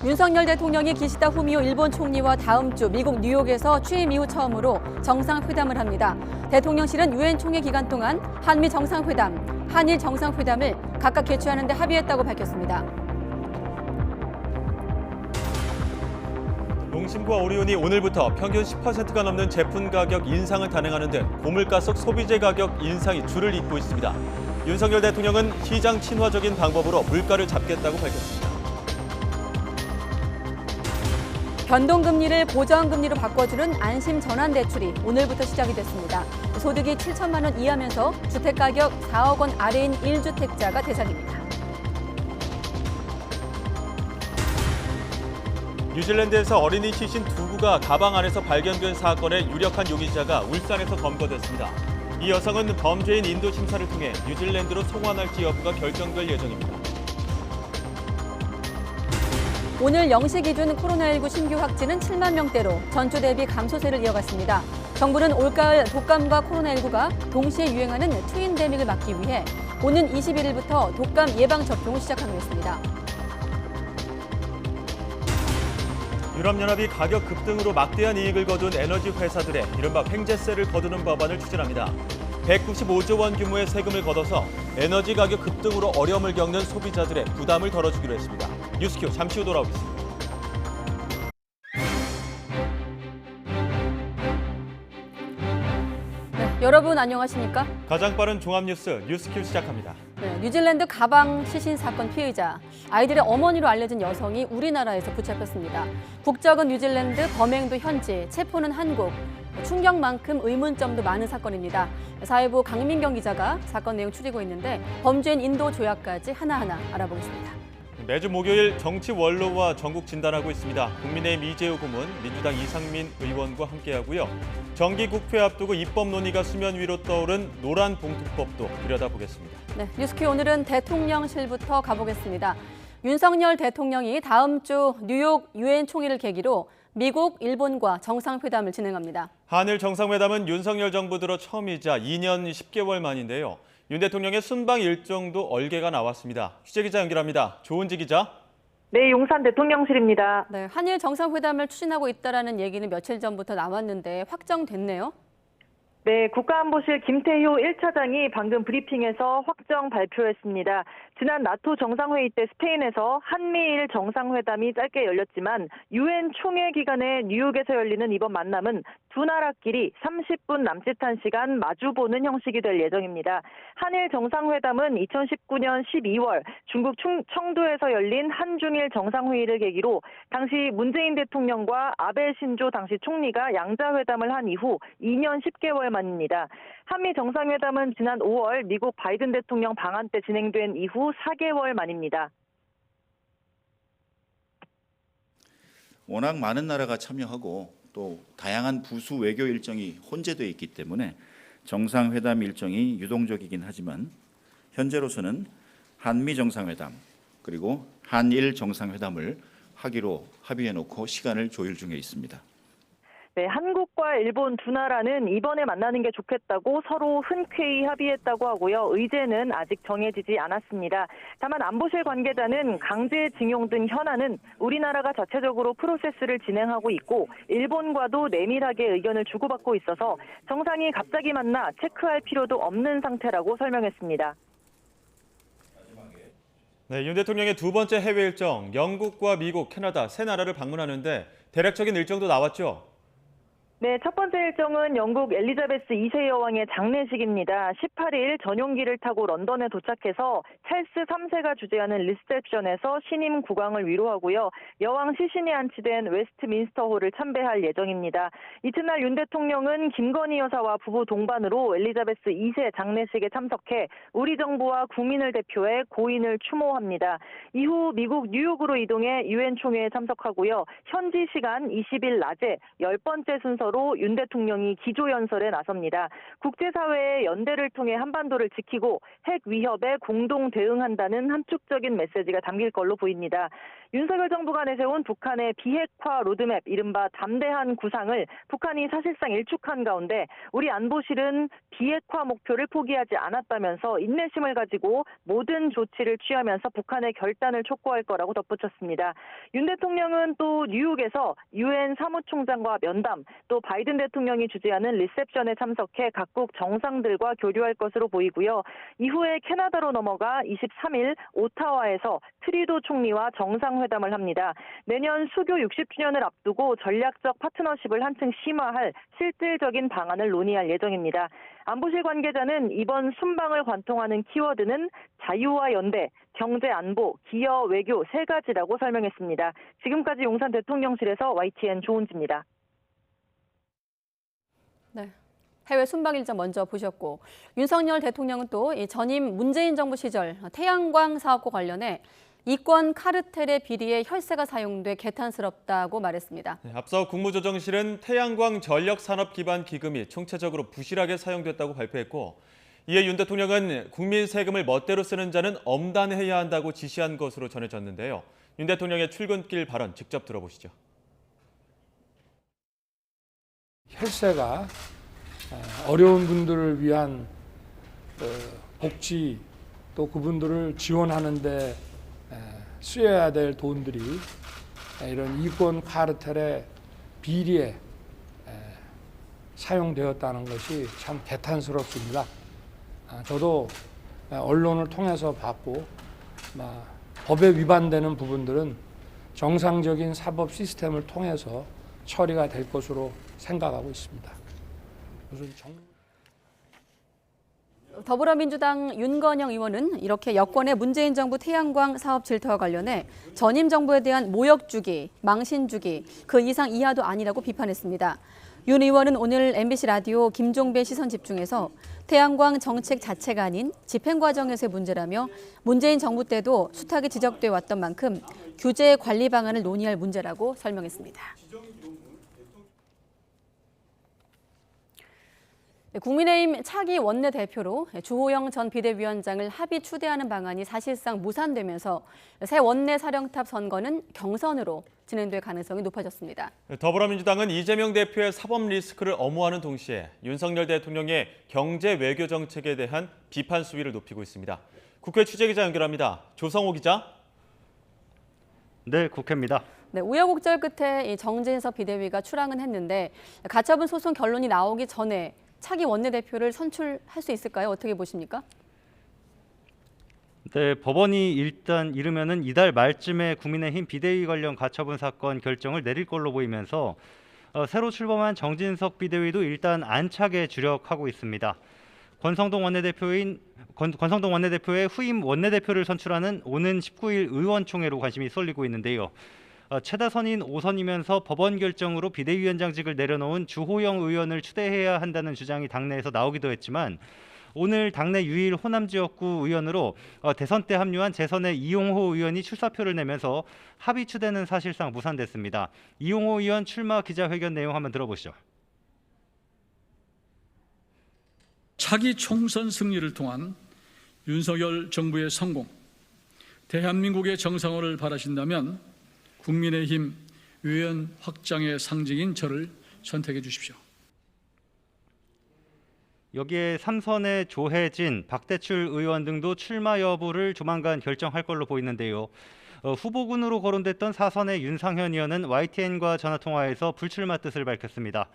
윤석열 대통령이 기시다 후미오 일본 총리와 다음 주 미국 뉴욕에서 취임 이후 처음으로 정상회담을 합니다. 대통령실은 유엔 총회 기간 동안 한미 정상회담, 한일 정상회담을 각각 개최하는 데 합의했다고 밝혔습니다. 농심과 오리온이 오늘부터 평균 10%가 넘는 제품 가격 인상을 단행하는 등 고물가 속 소비재 가격 인상이 줄을 잇고 있습니다. 윤석열 대통령은 시장 친화적인 방법으로 물가를 잡겠다고 밝혔습니다. 변동금리를 고정금리로 바꿔주는 안심 전환대출이 오늘부터 시작이 됐습니다. 소득이 7천만 원 이하면서 주택가격 4억 원 아래인 1주택자가 대상입니다. 뉴질랜드에서 어린이 시신 두 구가 가방 안에서 발견된 사건의 유력한 용의자가 울산에서 검거됐습니다. 이 여성은 범죄인 인도 심사를 통해 뉴질랜드로 송환할지 여부가 결정될 예정입니다. 오늘 0시 기준 코로나19 신규 확진은 7만 명대로 전주 대비 감소세를 이어갔습니다. 정부는 올가을 독감과 코로나19가 동시에 유행하는 트윈데믹을 막기 위해 오는 21일부터 독감 예방 접종을 시작하기로 했습니다. 유럽연합이 가격 급등으로 막대한 이익을 거둔 에너지 회사들의 이른바 횡재세를 거두는 법안을 추진합니다. 195조 원 규모의 세금을 걷어서 에너지 가격 급등으로 어려움을 겪는 소비자들의 부담을 덜어주기로 했습니다. 뉴스큐 잠시 후 돌아오겠습니다. 네, 여러분 안녕하십니까? 가장 빠른 종합뉴스 뉴스큐 시작합니다. 네, 뉴질랜드 가방 시신 사건 피의자, 아이들의 어머니로 알려진 여성이 우리나라에서 붙잡혔습니다. 국적은 뉴질랜드, 범행도 현지, 체포는 한국. 충격만큼 의문점도 많은 사건입니다. 사회부 강민경 기자가 사건 내용 추리고 있는데 범죄인 인도 조약까지 하나하나 알아보겠습니다. 매주 목요일 정치 원로와 전국 진단하고 있습니다. 국민의힘 이재호 고문, 민주당 이상민 의원과 함께하고요. 정기 국회 앞두고 입법 논의가 수면 위로 떠오른 노란 봉투법도 들여다보겠습니다. 네, 뉴스큐 오늘은 대통령실부터 가보겠습니다. 윤석열 대통령이 다음 주 뉴욕 유엔 총회를 계기로 미국, 일본과 정상회담을 진행합니다. 한일 정상회담은 윤석열 정부 들어 처음이자 2년 10개월 만인데요. 윤 대통령의 순방 일정도 얼개가 나왔습니다. 취재기자 연결합니다. 조은지 기자. 네, 용산 대통령실입니다. 네, 한일 정상회담을 추진하고 있다는 얘기는 며칠 전부터 나왔는데 확정됐네요. 네, 국가안보실 김태효 1차장이 방금 브리핑에서 확정 발표했습니다. 지난 나토 정상회의 때 스페인에서 한미일 정상회담이 짧게 열렸지만 유엔 총회 기간에 뉴욕에서 열리는 이번 만남은 두 나라끼리 30분 남짓한 시간 마주보는 형식이 될 예정입니다. 한일 정상회담은 2019년 12월 중국 청두에서 열린 한중일 정상회의를 계기로 당시 문재인 대통령과 아베 신조 당시 총리가 양자회담을 한 이후 2년 10개월 만입니다. 한미 정상회담은 지난 5월 미국 바이든 대통령 방한 때 진행된 이후 4개월 만입니다. 워낙 많은 나라가 참여하고 또 다양한 부수 외교 일정이 혼재되어 있기 때문에 정상회담 일정이 유동적이긴 하지만 현재로서는 한미 정상회담 그리고 한일 정상회담을 하기로 합의해놓고 시간을 조율 중에 있습니다. 네, 한국과 일본 두 나라는 이번에 만나는 게 좋겠다고 서로 흔쾌히 합의했다고 하고요. 의제는 아직 정해지지 않았습니다. 다만 안보실 관계자는 강제징용 등 현안은 우리나라가 자체적으로 프로세스를 진행하고 있고 일본과도 내밀하게 의견을 주고받고 있어서 정상이 갑자기 만나 체크할 필요도 없는 상태라고 설명했습니다. 네, 윤 대통령의 두 번째 해외 일정, 영국과 미국, 캐나다 세 나라를 방문하는데 대략적인 일정도 나왔죠? 네, 첫 번째 일정은 영국 엘리자베스 2세 여왕의 장례식입니다. 18일 전용기를 타고 런던에 도착해서 찰스 3세가 주재하는 리셉션에서 신임 국왕을 위로하고요. 여왕 시신이 안치된 웨스트민스터홀을 참배할 예정입니다. 이튿날 윤 대통령은 김건희 여사와 부부 동반으로 엘리자베스 2세 장례식에 참석해 우리 정부와 국민을 대표해 고인을 추모합니다. 이후 미국 뉴욕으로 이동해 유엔 총회에 참석하고요. 현지 시간 20일 낮에 10번째 순서로 윤 대통령이 기조연설에 나섭니다. 국제사회의 연대를 통해 한반도를 지키고 핵 위협에 공동 대응한다는 함축적인 메시지가 담길 걸로 보입니다. 윤석열 정부가 내세운 북한의 비핵화 로드맵, 이른바 담대한 구상을 북한이 사실상 일축한 가운데 우리 안보실은 비핵화 목표를 포기하지 않았다면서 인내심을 가지고 모든 조치를 취하면서 북한의 결단을 촉구할 거라고 덧붙였습니다. 윤 대통령은 또 뉴욕에서 유엔 사무총장과 면담, 또 바이든 대통령이 주재하는 리셉션에 참석해 각국 정상들과 교류할 것으로 보이고요. 이후에 캐나다로 넘어가 23일 오타와에서 트리도 총리와 정상회담을 합니다. 내년 수교 60주년을 앞두고 전략적 파트너십을 한층 심화할 실질적인 방안을 논의할 예정입니다. 안보실 관계자는 이번 순방을 관통하는 키워드는 자유와 연대, 경제 안보, 기여 외교 세 가지라고 설명했습니다. 지금까지 용산 대통령실에서 YTN 조은지입니다. 네. 해외 순방 일정 먼저 보셨고, 윤석열 대통령은 또 이 전임 문재인 정부 시절 태양광 사업과 관련해 이권 카르텔의 비리에 혈세가 사용돼 개탄스럽다고 말했습니다. 앞서 국무조정실은 태양광 전력산업기반기금이 총체적으로 부실하게 사용됐다고 발표했고, 이에 윤 대통령은 국민 세금을 멋대로 쓰는 자는 엄단해야 한다고 지시한 것으로 전해졌는데요. 윤 대통령의 출근길 발언 직접 들어보시죠. 혈세가 어려운 분들을 위한 복지, 또 그분들을 지원하는 데 쓰여야 될 돈들이 이런 이권 카르텔의 비리에 사용되었다는 것이 참 개탄스럽습니다. 저도 언론을 통해서 봤고, 법에 위반되는 부분들은 정상적인 사법 시스템을 통해서 처리가 될 것으로 생각하고 있습니다. 더불어민주당 윤건영 의원은 이렇게 여권의 문재인 정부 태양광 사업 질타와 관련해 전임 정부에 대한 모욕 주기, 망신 주기, 그 이상 이하도 아니라고 비판했습니다. 윤 의원은 오늘 MBC 라디오 김종배 시선 집중에서 태양광 정책 자체가 아닌 집행 과정에서의 문제라며 문재인 정부 때도 수탁이 지적돼 왔던 만큼 규제 관리 방안을 논의할 문제라고 설명했습니다. 국민의힘 차기 원내대표로 주호영 전 비대위원장을 합의 추대하는 방안이 사실상 무산되면서 새 원내사령탑 선거는 경선으로 진행될 가능성이 높아졌습니다. 더불어민주당은 이재명 대표의 사법 리스크를 엄호하는 동시에 윤석열 대통령의 경제 외교 정책에 대한 비판 수위를 높이고 있습니다. 국회 취재기자 연결합니다. 조성호 기자. 네, 국회입니다. 네, 우여곡절 끝에 이 정진석 비대위가 출항은 했는데 가처분 소송 결론이 나오기 전에 차기 원내대표를 선출할 수 있을까요? 어떻게 보십니까? 네, 법원이 일단 이르면은 이달 말쯤에 국민의힘 비대위 관련 가처분 사건 결정을 내릴 걸로 보이면서 새로 출범한 정진석 비대위도 일단 안착에 주력하고 있습니다. 권성동 원내대표의 후임 원내대표를 선출하는 오는 19일 의원총회로 관심이 쏠리고 있는데요. 최다 선인 5선이면서 법원 결정으로 비대위원장직을 내려놓은 주호영 의원을 추대해야 한다는 주장이 당내에서 나오기도 했지만 오늘 당내 유일 호남 지역구 의원으로 대선 때 합류한 재선의 이용호 의원이 출사표를 내면서 합의 추대는 사실상 무산됐습니다. 이용호 의원 출마 기자회견 내용 한번 들어보시죠. 차기 총선 승리를 통한 윤석열 정부의 성공, 대한민국의 정상화를 바라신다면 국민의힘 의원 확장의 상징인 저를 선택해 주십시오. 여기에 3선의 조혜진, 박대출 의원 등도 출마 여부를 조만간 결정할 걸로 보이는데요. 후보군으로 거론됐던 4선의 윤상현 의원은 YTN과 전화통화에서 불출마 뜻을 밝혔습니다.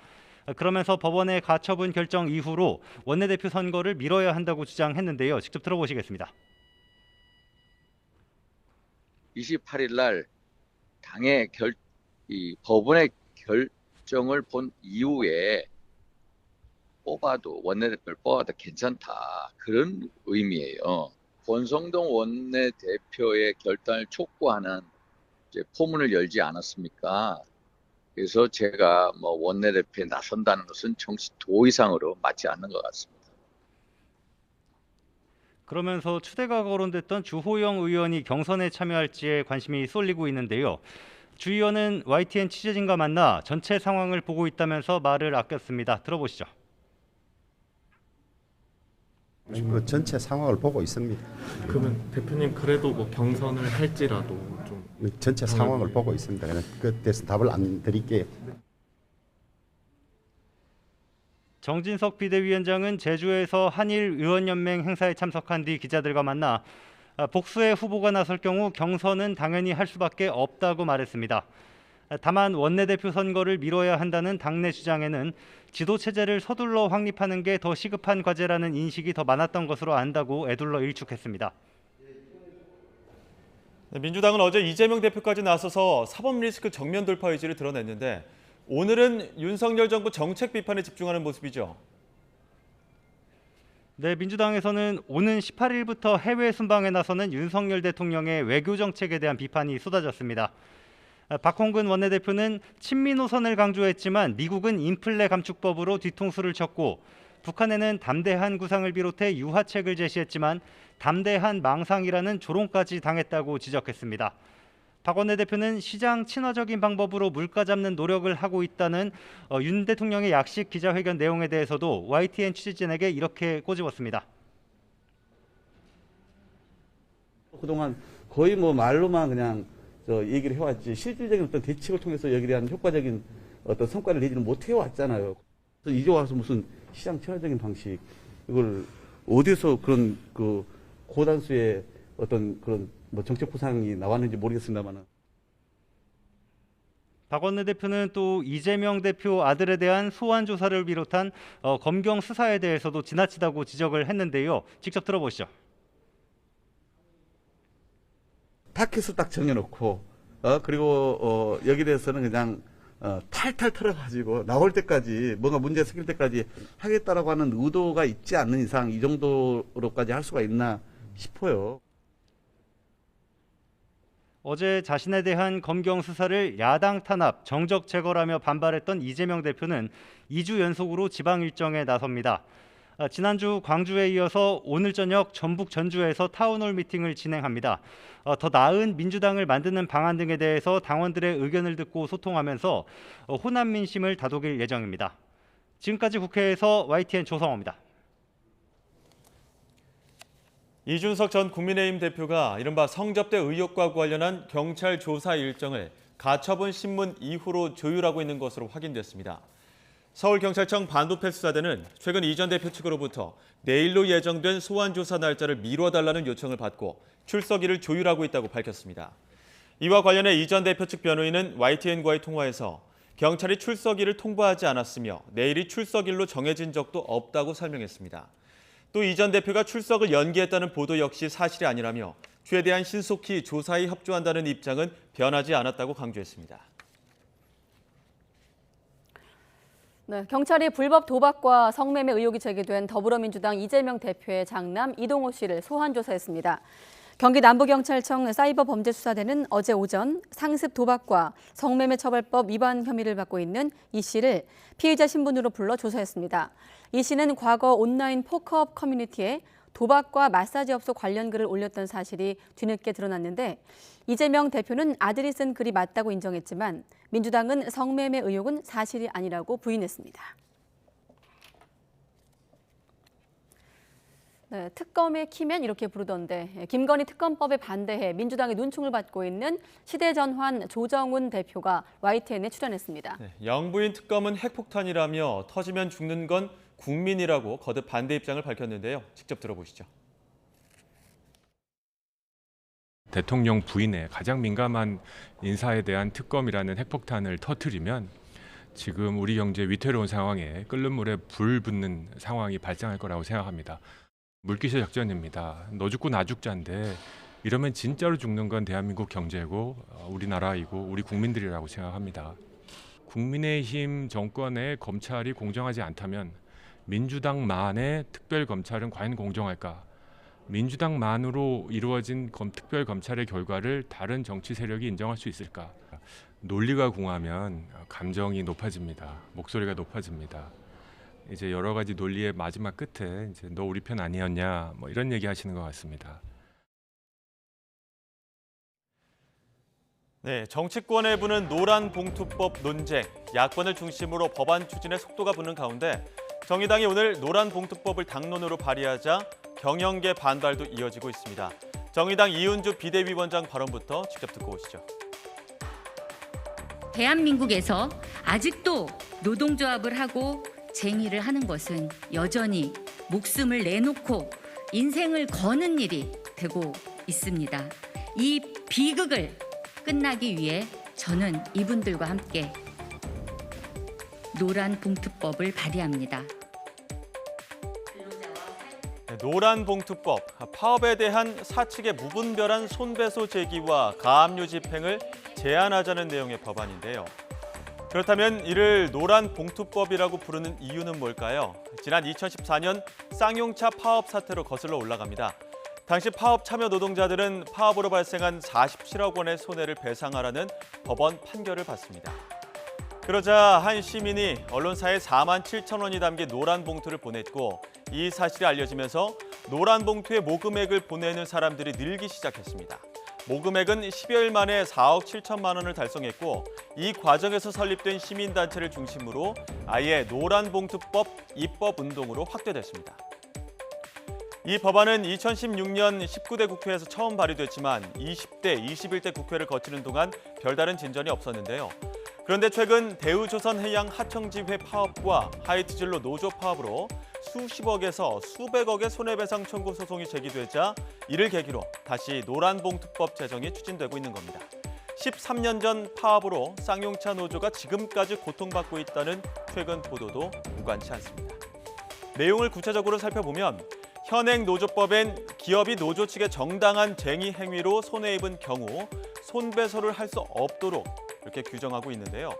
그러면서 법원의 가처분 결정 이후로 원내대표 선거를 미뤄야 한다고 주장했는데요. 직접 들어보시겠습니다. 28일 날 당의 법원의 결정을 본 이후에 원내대표를 뽑아도 괜찮다, 그런 의미예요. 권성동 원내대표의 결단을 촉구하는 포문을 열지 않았습니까? 그래서 제가 원내대표에 나선다는 것은 정치 도의상으로 맞지 않는 것 같습니다. 그러면서 추대가 거론됐던 주호영 의원이 경선에 참여할지에 관심이 쏠리고 있는데요. 주 의원은 YTN 취재진과 만나 전체 상황을 보고 있다면서 말을 아꼈습니다. 들어보시죠. 전체 상황을 보고 있습니다. 그러면 대표님 그래도 경선을 할지라도 좀 전체 상황을 보고 있습니다. 그에 대해서 답을 안 드릴게요. 정진석 비대위원장은 제주에서 한일 의원연맹 행사에 참석한 뒤 기자들과 만나 복수의 후보가 나설 경우 경선은 당연히 할 수밖에 없다고 말했습니다. 다만 원내대표 선거를 미뤄야 한다는 당내 주장에는 지도체제를 서둘러 확립하는 게 더 시급한 과제라는 인식이 더 많았던 것으로 안다고 애둘러 일축했습니다. 민주당은 어제 이재명 대표까지 나서서 사법 리스크 정면 돌파 의지를 드러냈는데 오늘은 윤석열 정부 정책 비판에 집중하는 모습이죠. 네, 민주당에서는 오는 18일부터 해외 순방에 나서는 윤석열 대통령의 외교 정책에 대한 비판이 쏟아졌습니다. 박홍근 원내대표는 친미 노선을 강조했지만 미국은 인플레 감축법으로 뒤통수를 쳤고 북한에는 담대한 구상을 비롯해 유화책을 제시했지만 담대한 망상이라는 조롱까지 당했다고 지적했습니다. 박 원내대표는 시장 친화적인 방법으로 물가 잡는 노력을 하고 있다는 윤 대통령의 약식 기자회견 내용에 대해서도 YTN 취재진에게 이렇게 꼬집었습니다. 그동안 거의 뭐 말로만 그냥 얘기를 해왔지 실질적인 어떤 대책을 통해서 여기에 대한 효과적인 어떤 성과를 내지는 못해왔잖아요. 그래서 이제 와서 무슨 시장 친화적인 방식 이걸 어디서 그런 그 고단수의 어떤 그런 뭐 정책 구상이 나왔는지 모르겠습니다만은. 박 원내대표는 또 이재명 대표 아들에 대한 소환 조사를 비롯한 검경 수사에 대해서도 지나치다고 지적을 했는데요. 직접 들어보시죠. 타켓을 딱 정해놓고 그리고 여기 대해서는 그냥 탈탈 털어가지고 나올 때까지 뭔가 문제 생길 때까지 하겠다라고 하는 의도가 있지 않는 이상 이 정도로까지 할 수가 있나 싶어요. 어제 자신에 대한 검경 수사를 야당 탄압, 정적 제거라며 반발했던 이재명 대표는 2주 연속으로 지방 일정에 나섭니다. 지난주 광주에 이어서 오늘 저녁 전북 전주에서 타운홀 미팅을 진행합니다. 더 나은 민주당을 만드는 방안 등에 대해서 당원들의 의견을 듣고 소통하면서 호남 민심을 다독일 예정입니다. 지금까지 국회에서 YTN 조성호입니다. 이준석 전 국민의힘 대표가 이른바 성접대 의혹과 관련한 경찰 조사 일정을 가처분 신문 이후로 조율하고 있는 것으로 확인됐습니다. 서울경찰청 반부패 수사대는 최근 이 전 대표 측으로부터 내일로 예정된 소환조사 날짜를 미뤄달라는 요청을 받고 출석일을 조율하고 있다고 밝혔습니다. 이와 관련해 이 전 대표 측 변호인은 YTN과의 통화에서 경찰이 출석일을 통보하지 않았으며 내일이 출석일로 정해진 적도 없다고 설명했습니다. 또 이 전 대표가 출석을 연기했다는 보도 역시 사실이 아니라며 최대한 신속히 조사에 협조한다는 입장은 변하지 않았다고 강조했습니다. 네, 경찰이 불법 도박과 성매매 의혹이 제기된 더불어민주당 이재명 대표의 장남 이동호 씨를 소환 조사했습니다. 경기 남부경찰청 사이버범죄수사대는 어제 오전 상습 도박과 성매매 처벌법 위반 혐의를 받고 있는 이 씨를 피의자 신분으로 불러 조사했습니다. 이 씨는 과거 온라인 포커업 커뮤니티에 도박과 마사지 업소 관련 글을 올렸던 사실이 뒤늦게 드러났는데 이재명 대표는 아들이 쓴 글이 맞다고 인정했지만 민주당은 성매매 의혹은 사실이 아니라고 부인했습니다. 네, 특검의 키면 이렇게 부르던데 김건희 특검법에 반대해 민주당의 눈총을 받고 있는 시대전환 조정훈 대표가 YTN에 출연했습니다. 네, 영부인 특검은 핵폭탄이라며 터지면 죽는 건 국민이라고 거듭 반대 입장을 밝혔는데요. 직접 들어보시죠. 대통령 부인의 가장 민감한 인사에 대한 특검이라는 핵폭탄을 터뜨리면 지금 우리 경제 위태로운 상황에 끓는 물에 불 붙는 상황이 발생할 거라고 생각합니다. 물귀새 작전입니다. 너 죽고 나 죽자인데 이러면 진짜로 죽는 건 대한민국 경제고 우리나라이고 우리 국민들이라고 생각합니다. 국민의힘 정권의 검찰이 공정하지 않다면 민주당만의 특별검찰은 과연 공정할까? 민주당만으로 이루어진 특별검찰의 결과를 다른 정치 세력이 인정할 수 있을까? 논리가 궁하면 감정이 높아집니다. 목소리가 높아집니다. 이제 여러 가지 논리의 마지막 끝에 이제 너 우리 편 아니었냐 뭐 이런 얘기 하시는 것 같습니다. 네, 정치권에 부는 노란 봉투법 논쟁, 야권을 중심으로 법안 추진에 속도가 붙는 가운데 정의당이 오늘 노란 봉투법을 당론으로 발의하자 경영계 반발도 이어지고 있습니다. 정의당 이은주 비대위원장 발언부터 직접 듣고 오시죠. 대한민국에서 아직도 노동조합을 하고 쟁의를 하는 것은 여전히 목숨을 내놓고 인생을 거는 일이 되고 있습니다. 이 비극을 끝나기 위해 저는 이분들과 함께 노란봉투법을 발의합니다. 노란봉투법, 파업에 대한 사측의 무분별한 손배소 제기와 가압류 집행을 제한하자는 내용의 법안인데요. 그렇다면 이를 노란봉투법이라고 부르는 이유는 뭘까요? 지난 2014년 쌍용차 파업 사태로 거슬러 올라갑니다. 당시 파업 참여 노동자들은 파업으로 발생한 47억 원의 손해를 배상하라는 법원 판결을 받습니다. 그러자 한 시민이 언론사에 4만 7천 원이 담긴 노란 봉투를 보냈고 이 사실이 알려지면서 노란 봉투에 모금액을 보내는 사람들이 늘기 시작했습니다. 모금액은 10여일 만에 4억 7천만 원을 달성했고 이 과정에서 설립된 시민단체를 중심으로 아예 노란봉투법 입법 운동으로 확대됐습니다. 이 법안은 2016년 19대 국회에서 처음 발의됐지만 20대, 21대 국회를 거치는 동안 별다른 진전이 없었는데요. 그런데 최근 대우조선해양 하청지회 파업과 하이트진로 노조 파업으로 수십억에서 수백억의 손해배상 청구 소송이 제기되자 이를 계기로 다시 노란봉투법 제정이 추진되고 있는 겁니다. 13년 전 파업으로 쌍용차 노조가 지금까지 고통받고 있다는 최근 보도도 무관치 않습니다. 내용을 구체적으로 살펴보면 현행 노조법엔 기업이 노조 측의 정당한 쟁의 행위로 손해 입은 경우 손배소를 할 수 없도록 이렇게 규정하고 있는데요.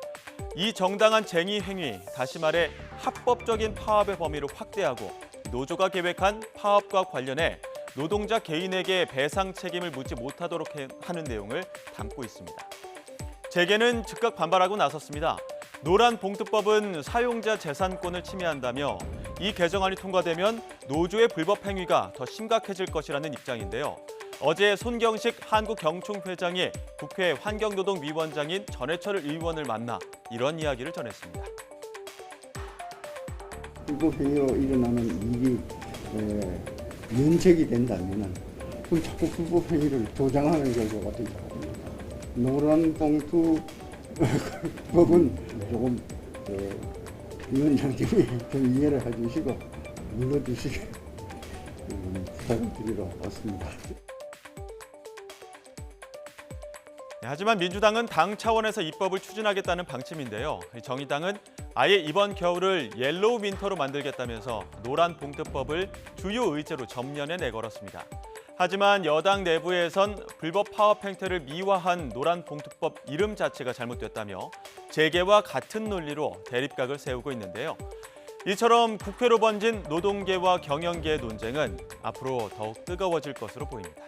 이 정당한 쟁의 행위, 다시 말해 합법적인 파업의 범위를 확대하고 노조가 계획한 파업과 관련해 노동자 개인에게 배상 책임을 묻지 못하도록 하는 내용을 담고 있습니다. 재계는 즉각 반발하고 나섰습니다. 노란봉투법은 사용자 재산권을 침해한다며 이 개정안이 통과되면 노조의 불법 행위가 더 심각해질 것이라는 입장인데요. 어제 손경식 한국경총회장이 국회 환경노동위원장인 전해철 의원을 만나 이런 이야기를 전했습니다. 불법 행위로 일어나는 일이 면책이 된다면 그럼 자꾸 불법 행위를 조장하는 결과가 되거든요. 노란봉투 법은 조금 위원장님이 좀 이해를 해주시고 눌러주시길 부탁을 드리러 왔습니다. 하지만 민주당은 당 차원에서 입법을 추진하겠다는 방침인데요. 정의당은 아예 이번 겨울을 옐로우 윈터로 만들겠다면서 노란봉투법을 주요 의제로 전면에 내걸었습니다. 하지만 여당 내부에선 불법 파업 행태를 미화한 노란봉투법 이름 자체가 잘못됐다며 재계와 같은 논리로 대립각을 세우고 있는데요. 이처럼 국회로 번진 노동계와 경영계의 논쟁은 앞으로 더욱 뜨거워질 것으로 보입니다.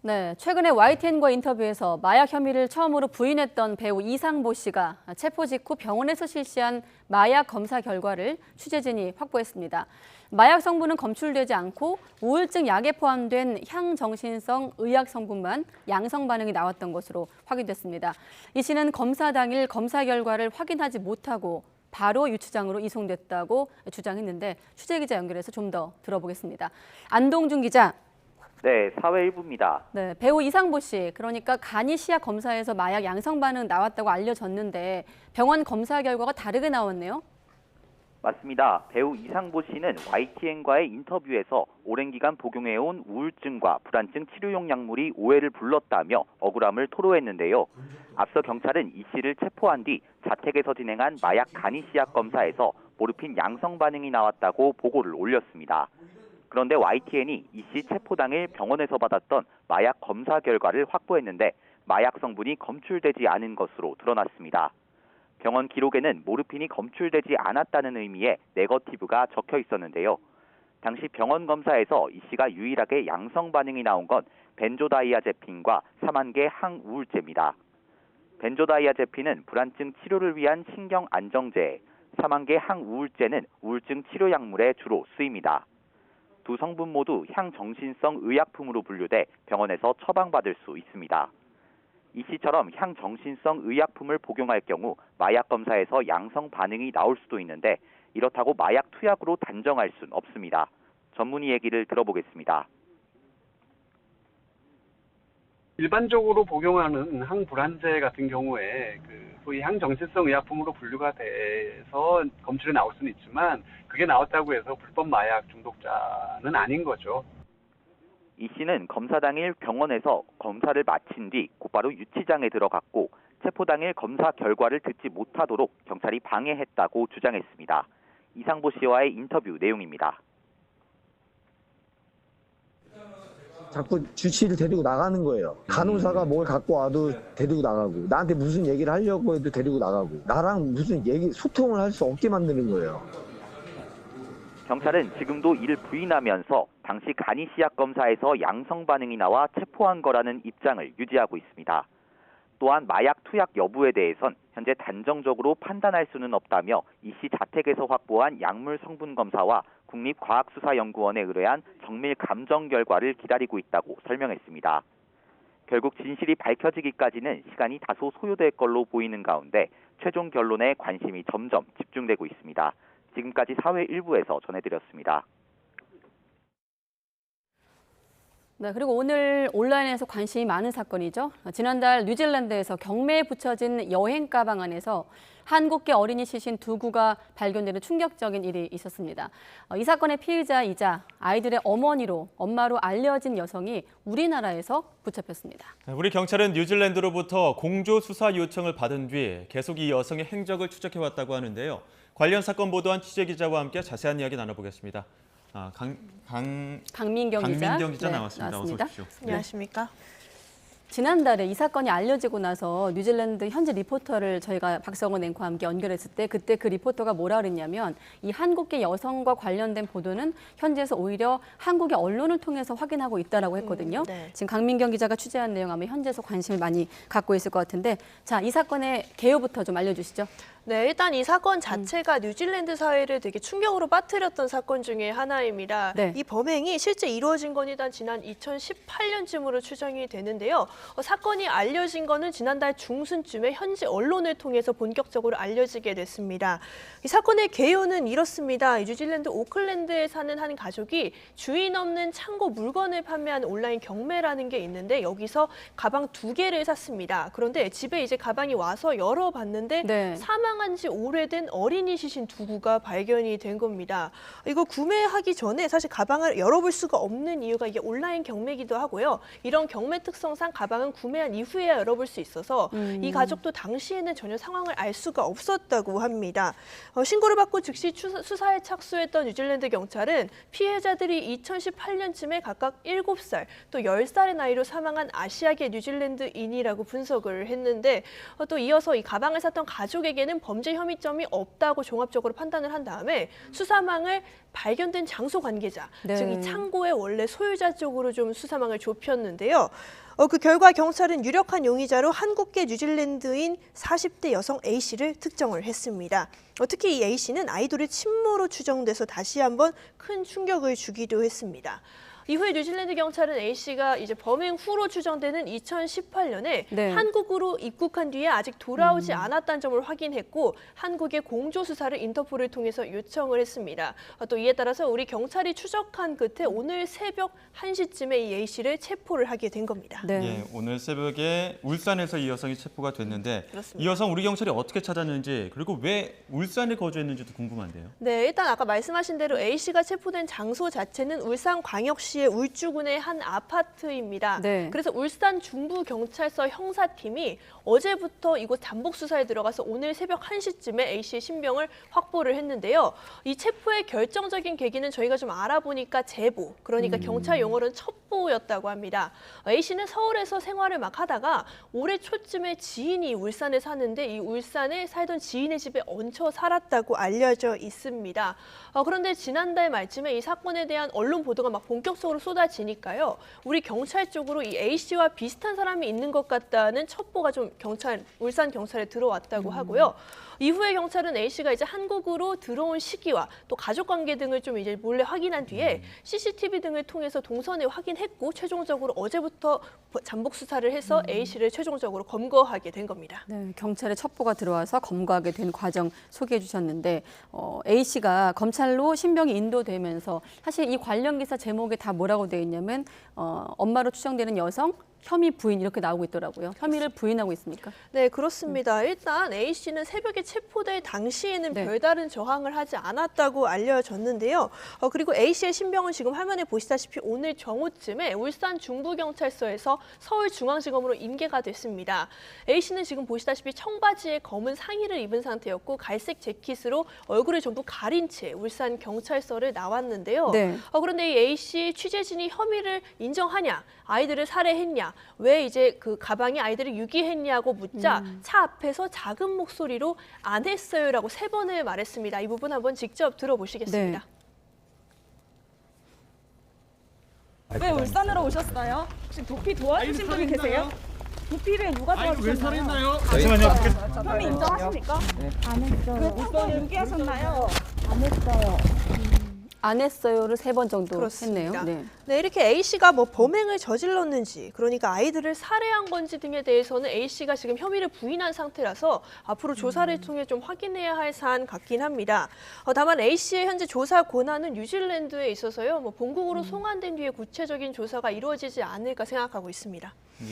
네, 최근에 YTN과 인터뷰에서 마약 혐의를 처음으로 부인했던 배우 이상보 씨가 체포 직후 병원에서 실시한 마약 검사 결과를 취재진이 확보했습니다. 마약 성분은 검출되지 않고 우울증 약에 포함된 향정신성 의약 성분만 양성 반응이 나왔던 것으로 확인됐습니다. 이 씨는 검사 당일 검사 결과를 확인하지 못하고 바로 유치장으로 이송됐다고 주장했는데 취재 기자 연결해서 좀 더 들어보겠습니다. 안동준 기자. 네, 사회 일부입니다. 네, 배우 이상보 씨, 그러니까 간이 시약 검사에서 마약 양성 반응 나왔다고 알려졌는데 병원 검사 결과가 다르게 나왔네요? 맞습니다. 배우 이상보 씨는 YTN과의 인터뷰에서 오랜 기간 복용해온 우울증과 불안증 치료용 약물이 오해를 불렀다며 억울함을 토로했는데요. 앞서 경찰은 이 씨를 체포한 뒤 자택에서 진행한 마약 간이 시약 검사에서 모르핀 양성 반응이 나왔다고 보고를 올렸습니다. 그런데 YTN이 이 씨 체포 당일 병원에서 받았던 마약 검사 결과를 확보했는데 마약 성분이 검출되지 않은 것으로 드러났습니다. 병원 기록에는 모르핀이 검출되지 않았다는 의미의 네거티브가 적혀 있었는데요. 당시 병원 검사에서 이 씨가 유일하게 양성 반응이 나온 건 벤조다이아제핀과 삼한계 항우울제입니다. 벤조다이아제핀은 불안증 치료를 위한 신경 안정제, 삼한계 항우울제는 우울증 치료 약물에 주로 쓰입니다. 두 성분 모두 향정신성 의약품으로 분류돼 병원에서 처방받을 수 있습니다. 이 씨처럼 향정신성 의약품을 복용할 경우 마약 검사에서 양성 반응이 나올 수도 있는데 이렇다고 마약 투약으로 단정할 순 없습니다. 전문의 얘기를 들어보겠습니다. 일반적으로 복용하는 항불안제 같은 경우에 소위 항정신성 의약품으로 분류가 돼서 검출에 나올 수는 있지만 그게 나왔다고 해서 불법 마약 중독자는 아닌 거죠. 이 씨는 검사 당일 병원에서 검사를 마친 뒤 곧바로 유치장에 들어갔고 체포 당일 검사 결과를 듣지 못하도록 경찰이 방해했다고 주장했습니다. 이상보 씨와의 인터뷰 내용입니다. 자꾸 주치의를 데리고 나가는 거예요. 간호사가 뭘 갖고 와도 데리고 나가고 나한테 무슨 얘기를 하려고 해도 데리고 나가고 나랑 무슨 소통을 할 수 없게 만드는 거예요. 경찰은 지금도 이를 부인하면서 당시 간이 씨약 검사에서 양성 반응이 나와 체포한 거라는 입장을 유지하고 있습니다. 또한 마약 투약 여부에 대해선 현재 단정적으로 판단할 수는 없다며 이 씨 자택에서 확보한 약물 성분 검사와 국립과학수사연구원에 의뢰한 정밀 감정 결과를 기다리고 있다고 설명했습니다. 결국 진실이 밝혀지기까지는 시간이 다소 소요될 걸로 보이는 가운데 최종 결론에 관심이 점점 집중되고 있습니다. 지금까지 사회 일부에서 전해드렸습니다. 네, 그리고 오늘 온라인에서 관심이 많은 사건이죠. 지난달 뉴질랜드에서 경매에 붙여진 여행 가방 안에서 한국계 어린이 시신 2구가 발견되는 충격적인 일이 있었습니다. 이 사건의 피의자이자 아이들의 엄마로 알려진 여성이 우리나라에서 붙잡혔습니다. 우리 경찰은 뉴질랜드로부터 공조 수사 요청을 받은 뒤 계속 이 여성의 행적을 추적해왔다고 하는데요. 관련 사건 보도한 취재기자와 함께 자세한 이야기 나눠보겠습니다. 강민경 기자 나왔습니다. 어서 오십시오. 안녕하십니까? 지난달에 이 사건이 알려지고 나서 뉴질랜드 현지 리포터를 저희가 박성원 앵커와 함께 연결했을 때 그때 그 리포터가 뭐라 그랬냐면 이 한국계 여성과 관련된 보도는 현지에서 오히려 한국의 언론을 통해서 확인하고 있다라고 했거든요. 네. 지금 강민경 기자가 취재한 내용 아마 현지에서 관심을 많이 갖고 있을 것 같은데 자, 이 사건의 개요부터 좀 알려주시죠. 네, 일단 이 사건 자체가 뉴질랜드 사회를 되게 충격으로 빠뜨렸던 사건 중에 하나입니다. 네. 이 범행이 실제 이루어진 건 일단 지난 2018년쯤으로 추정이 되는데요. 사건이 알려진 거는 지난달 중순쯤에 현지 언론을 통해서 본격적으로 알려지게 됐습니다. 이 사건의 개요는 이렇습니다. 뉴질랜드 오클랜드에 사는 한 가족이 주인 없는 창고 물건을 판매하는 온라인 경매라는 게 있는데 여기서 가방 2개를 샀습니다. 그런데 집에 이제 가방이 와서 열어봤는데 네. 사망한 지 오래된 어린이 시신 2구가 발견이 된 겁니다. 이거 구매하기 전에 사실 가방을 열어볼 수가 없는 이유가 이게 온라인 경매기도 하고요. 이런 경매 특성상 가방은 구매한 이후에야 열어볼 수 있어서 이 가족도 당시에는 전혀 상황을 알 수가 없었다고 합니다. 신고를 받고 즉시 수사에 착수했던 뉴질랜드 경찰은 피해자들이 2018년쯤에 각각 7살 또 10살의 나이로 사망한 아시아계 뉴질랜드인이라고 분석을 했는데 또 이어서 이 가방을 샀던 가족에게는 범죄 혐의점이 없다고 종합적으로 판단을 한 다음에 수사망을 발견된 장소 관계자, 네. 즉 이 창고의 원래 소유자 쪽으로 좀 수사망을 좁혔는데요. 그 결과 경찰은 유력한 용의자로 한국계 뉴질랜드인 40대 여성 A씨를 특정을 했습니다. 특히 이 A씨는 아이돌의 친모로 추정돼서 다시 한번 큰 충격을 주기도 했습니다. 이후에 뉴질랜드 경찰은 A씨가 이제 범행 후로 추정되는 2018년에 네. 한국으로 입국한 뒤에 아직 돌아오지 않았다는 점을 확인했고 한국의 공조 수사를 인터폴을 통해서 요청을 했습니다. 또 이에 따라서 우리 경찰이 추적한 끝에 오늘 새벽 1시쯤에 이 A씨를 체포를 하게 된 겁니다. 네. 예, 오늘 새벽에 울산에서 이 여성이 체포가 됐는데 그렇습니다. 이 여성 우리 경찰이 어떻게 찾았는지 그리고 왜 울산에 거주했는지도 궁금한데요. 네, 일단 아까 말씀하신 대로 A씨가 체포된 장소 자체는 울산광역시의 울주군의 한 아파트입니다. 네. 그래서 울산 중부경찰서 형사팀이 어제부터 이곳 잠복 수사에 들어가서 오늘 새벽 1시쯤에 A씨의 신병을 확보를 했는데요. 이 체포의 결정적인 계기는 저희가 좀 알아보니까 제보, 그러니까 경찰 용어로는 첩보였다고 합니다. A씨는 서울에서 생활을 막 하다가 올해 초쯤에 지인이 울산에 사는데 이 울산에 살던 지인의 집에 얹혀 살았다고 알려져 있습니다. 그런데 지난달 말쯤에 이 사건에 대한 언론 보도가 막 본격적으로 쏟아지니까요. 우리 경찰 쪽으로 이 A씨와 비슷한 사람이 있는 것 같다는 첩보가 좀 울산 경찰에 들어왔다고 하고요. 이후에 경찰은 A씨가 이제 한국으로 들어온 시기와 또 가족관계 등을 좀 이제 몰래 확인한 뒤에 CCTV 등을 통해서 동선을 확인했고 최종적으로 어제부터 잠복 수사를 해서 A씨를 최종적으로 검거하게 된 겁니다. 네, 경찰의 첩보가 들어와서 검거하게 된 과정 소개해 주셨는데 A씨가 검찰로 신병이 인도되면서 사실 이 관련 기사 제목에 다 뭐라고 되어 있냐면 엄마로 추정되는 여성, 혐의 부인 이렇게 나오고 있더라고요. 혐의를 부인하고 있습니까? 네, 그렇습니다. 일단 A씨는 새벽에 체포될 당시에는 네. 별다른 저항을 하지 않았다고 알려졌는데요. 그리고 A씨의 신병은 지금 화면에 보시다시피 오늘 정오쯤에 울산 중부경찰서에서 서울중앙지검으로 임계가 됐습니다. A씨는 지금 보시다시피 청바지에 검은 상의를 입은 상태였고 갈색 재킷으로 얼굴을 전부 가린 채 울산 경찰서를 나왔는데요. 네. 그런데 이 A씨 취재진이 혐의를 인정하냐, 아이들을 살해했냐, 왜 이제 그 가방에 아이들을 유기했냐고 묻자 차 앞에서 작은 목소리로 안 했어요라고 3번을 말했습니다. 이 부분 한번 직접 들어보시겠습니다. 네. 왜 울산으로 오셨어요? 혹시 도피 도와주신 분이 계세요? 도피를 누가 도와주셨나요? 왜 살해했나요? 잠시만요. 혐의 인정하십니까? 네, 안 했어요. 왜 차고 유기하셨나요? 안 했어요. 안 했어요를 3번 정도 그렇습니다. 했네요. 네, 이렇게 A씨가 뭐 범행을 저질렀는지, 그러니까 아이들을 살해한 건지 등에 대해서는 A씨가 지금 혐의를 부인한 상태라서 앞으로 조사를 통해 좀 확인해야 할 사안 같긴 합니다. 다만 A씨의 현재 조사 권한은 뉴질랜드에 있어서요. 뭐 본국으로 송환된 뒤에 구체적인 조사가 이루어지지 않을까 생각하고 있습니다. 예.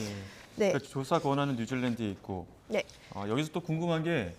네. 그러니까 조사 권한은 뉴질랜드에 있고 네. 여기서 또 궁금한 게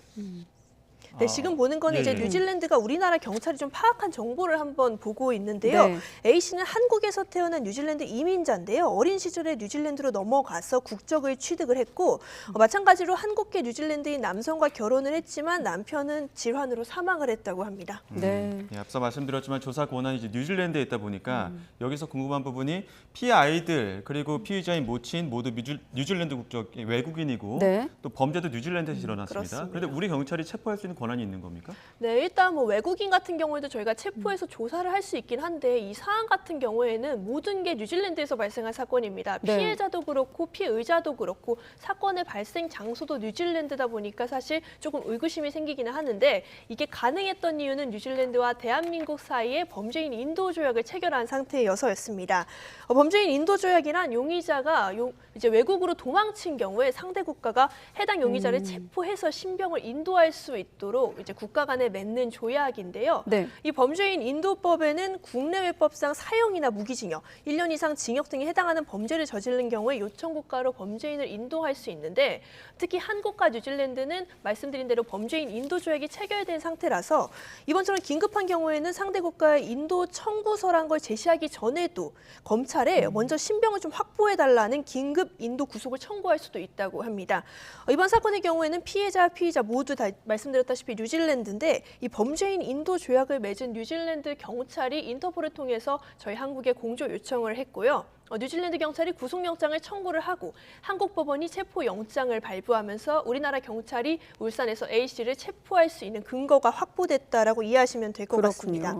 네, 지금 보는 건 이제 뉴질랜드가 우리나라 경찰이 좀 파악한 정보를 한번 보고 있는데요. 네. A씨는 한국에서 태어난 뉴질랜드 이민자인데요. 어린 시절에 뉴질랜드로 넘어가서 국적을 취득을 했고 마찬가지로 한국계 뉴질랜드인 남성과 결혼을 했지만 남편은 질환으로 사망을 했다고 합니다. 네. 예, 앞서 말씀드렸지만 조사 권한이 이제 뉴질랜드에 있다 보니까 여기서 궁금한 부분이 피해 아이들 그리고 피의자인 모친 모두 뉴질랜드 국적 외국인이고 네. 또 범죄도 뉴질랜드에서 일어났습니다. 그렇습니다. 그런데 우리 경찰이 체포할 수 있는 권한이 있는 겁니까? 네, 일단 뭐 외국인 같은 경우에도 저희가 체포해서 조사를 할 수 있긴 한데 이 사안 같은 경우에는 모든 게 뉴질랜드에서 발생한 사건입니다. 네. 피해자도 그렇고 피의자도 그렇고 사건의 발생 장소도 뉴질랜드다 보니까 사실 조금 의구심이 생기기는 하는데 이게 가능했던 이유는 뉴질랜드와 대한민국 사이에 범죄인 인도 조약을 체결한 상태여서였습니다. 범죄인 인도 조약이란 용의자가 이제 외국으로 도망친 경우에 상대 국가가 해당 용의자를 체포해서 신병을 인도할 수 있도록 이제 국가 간에 맺는 조약인데요. 네. 이 범죄인 인도법에는 국내외법상 사형이나 무기징역, 1년 이상 징역 등에 해당하는 범죄를 저지른 경우에 요청 국가로 범죄인을 인도할 수 있는데 특히 한국과 뉴질랜드는 말씀드린 대로 범죄인 인도 조약이 체결된 상태라서 이번처럼 긴급한 경우에는 상대 국가의 인도 청구서란 걸 제시하기 전에도 검찰에 먼저 신병을 좀 확보해달라는 긴급 인도 구속을 청구할 수도 있다고 합니다. 이번 사건의 경우에는 피해자 모두 다 말씀드렸다시피 뉴질랜드인데 이 범죄인 인도 조약을 맺은 뉴질랜드 경찰이 인터폴을 통해서 저희 한국에 공조 요청을 했고요. 뉴질랜드 경찰이 구속영장을 청구를 하고 한국 법원이 체포영장을 발부하면서 우리나라 경찰이 울산에서 A씨를 체포할 수 있는 근거가 확보됐다라고 이해하시면 될 것 같습니다.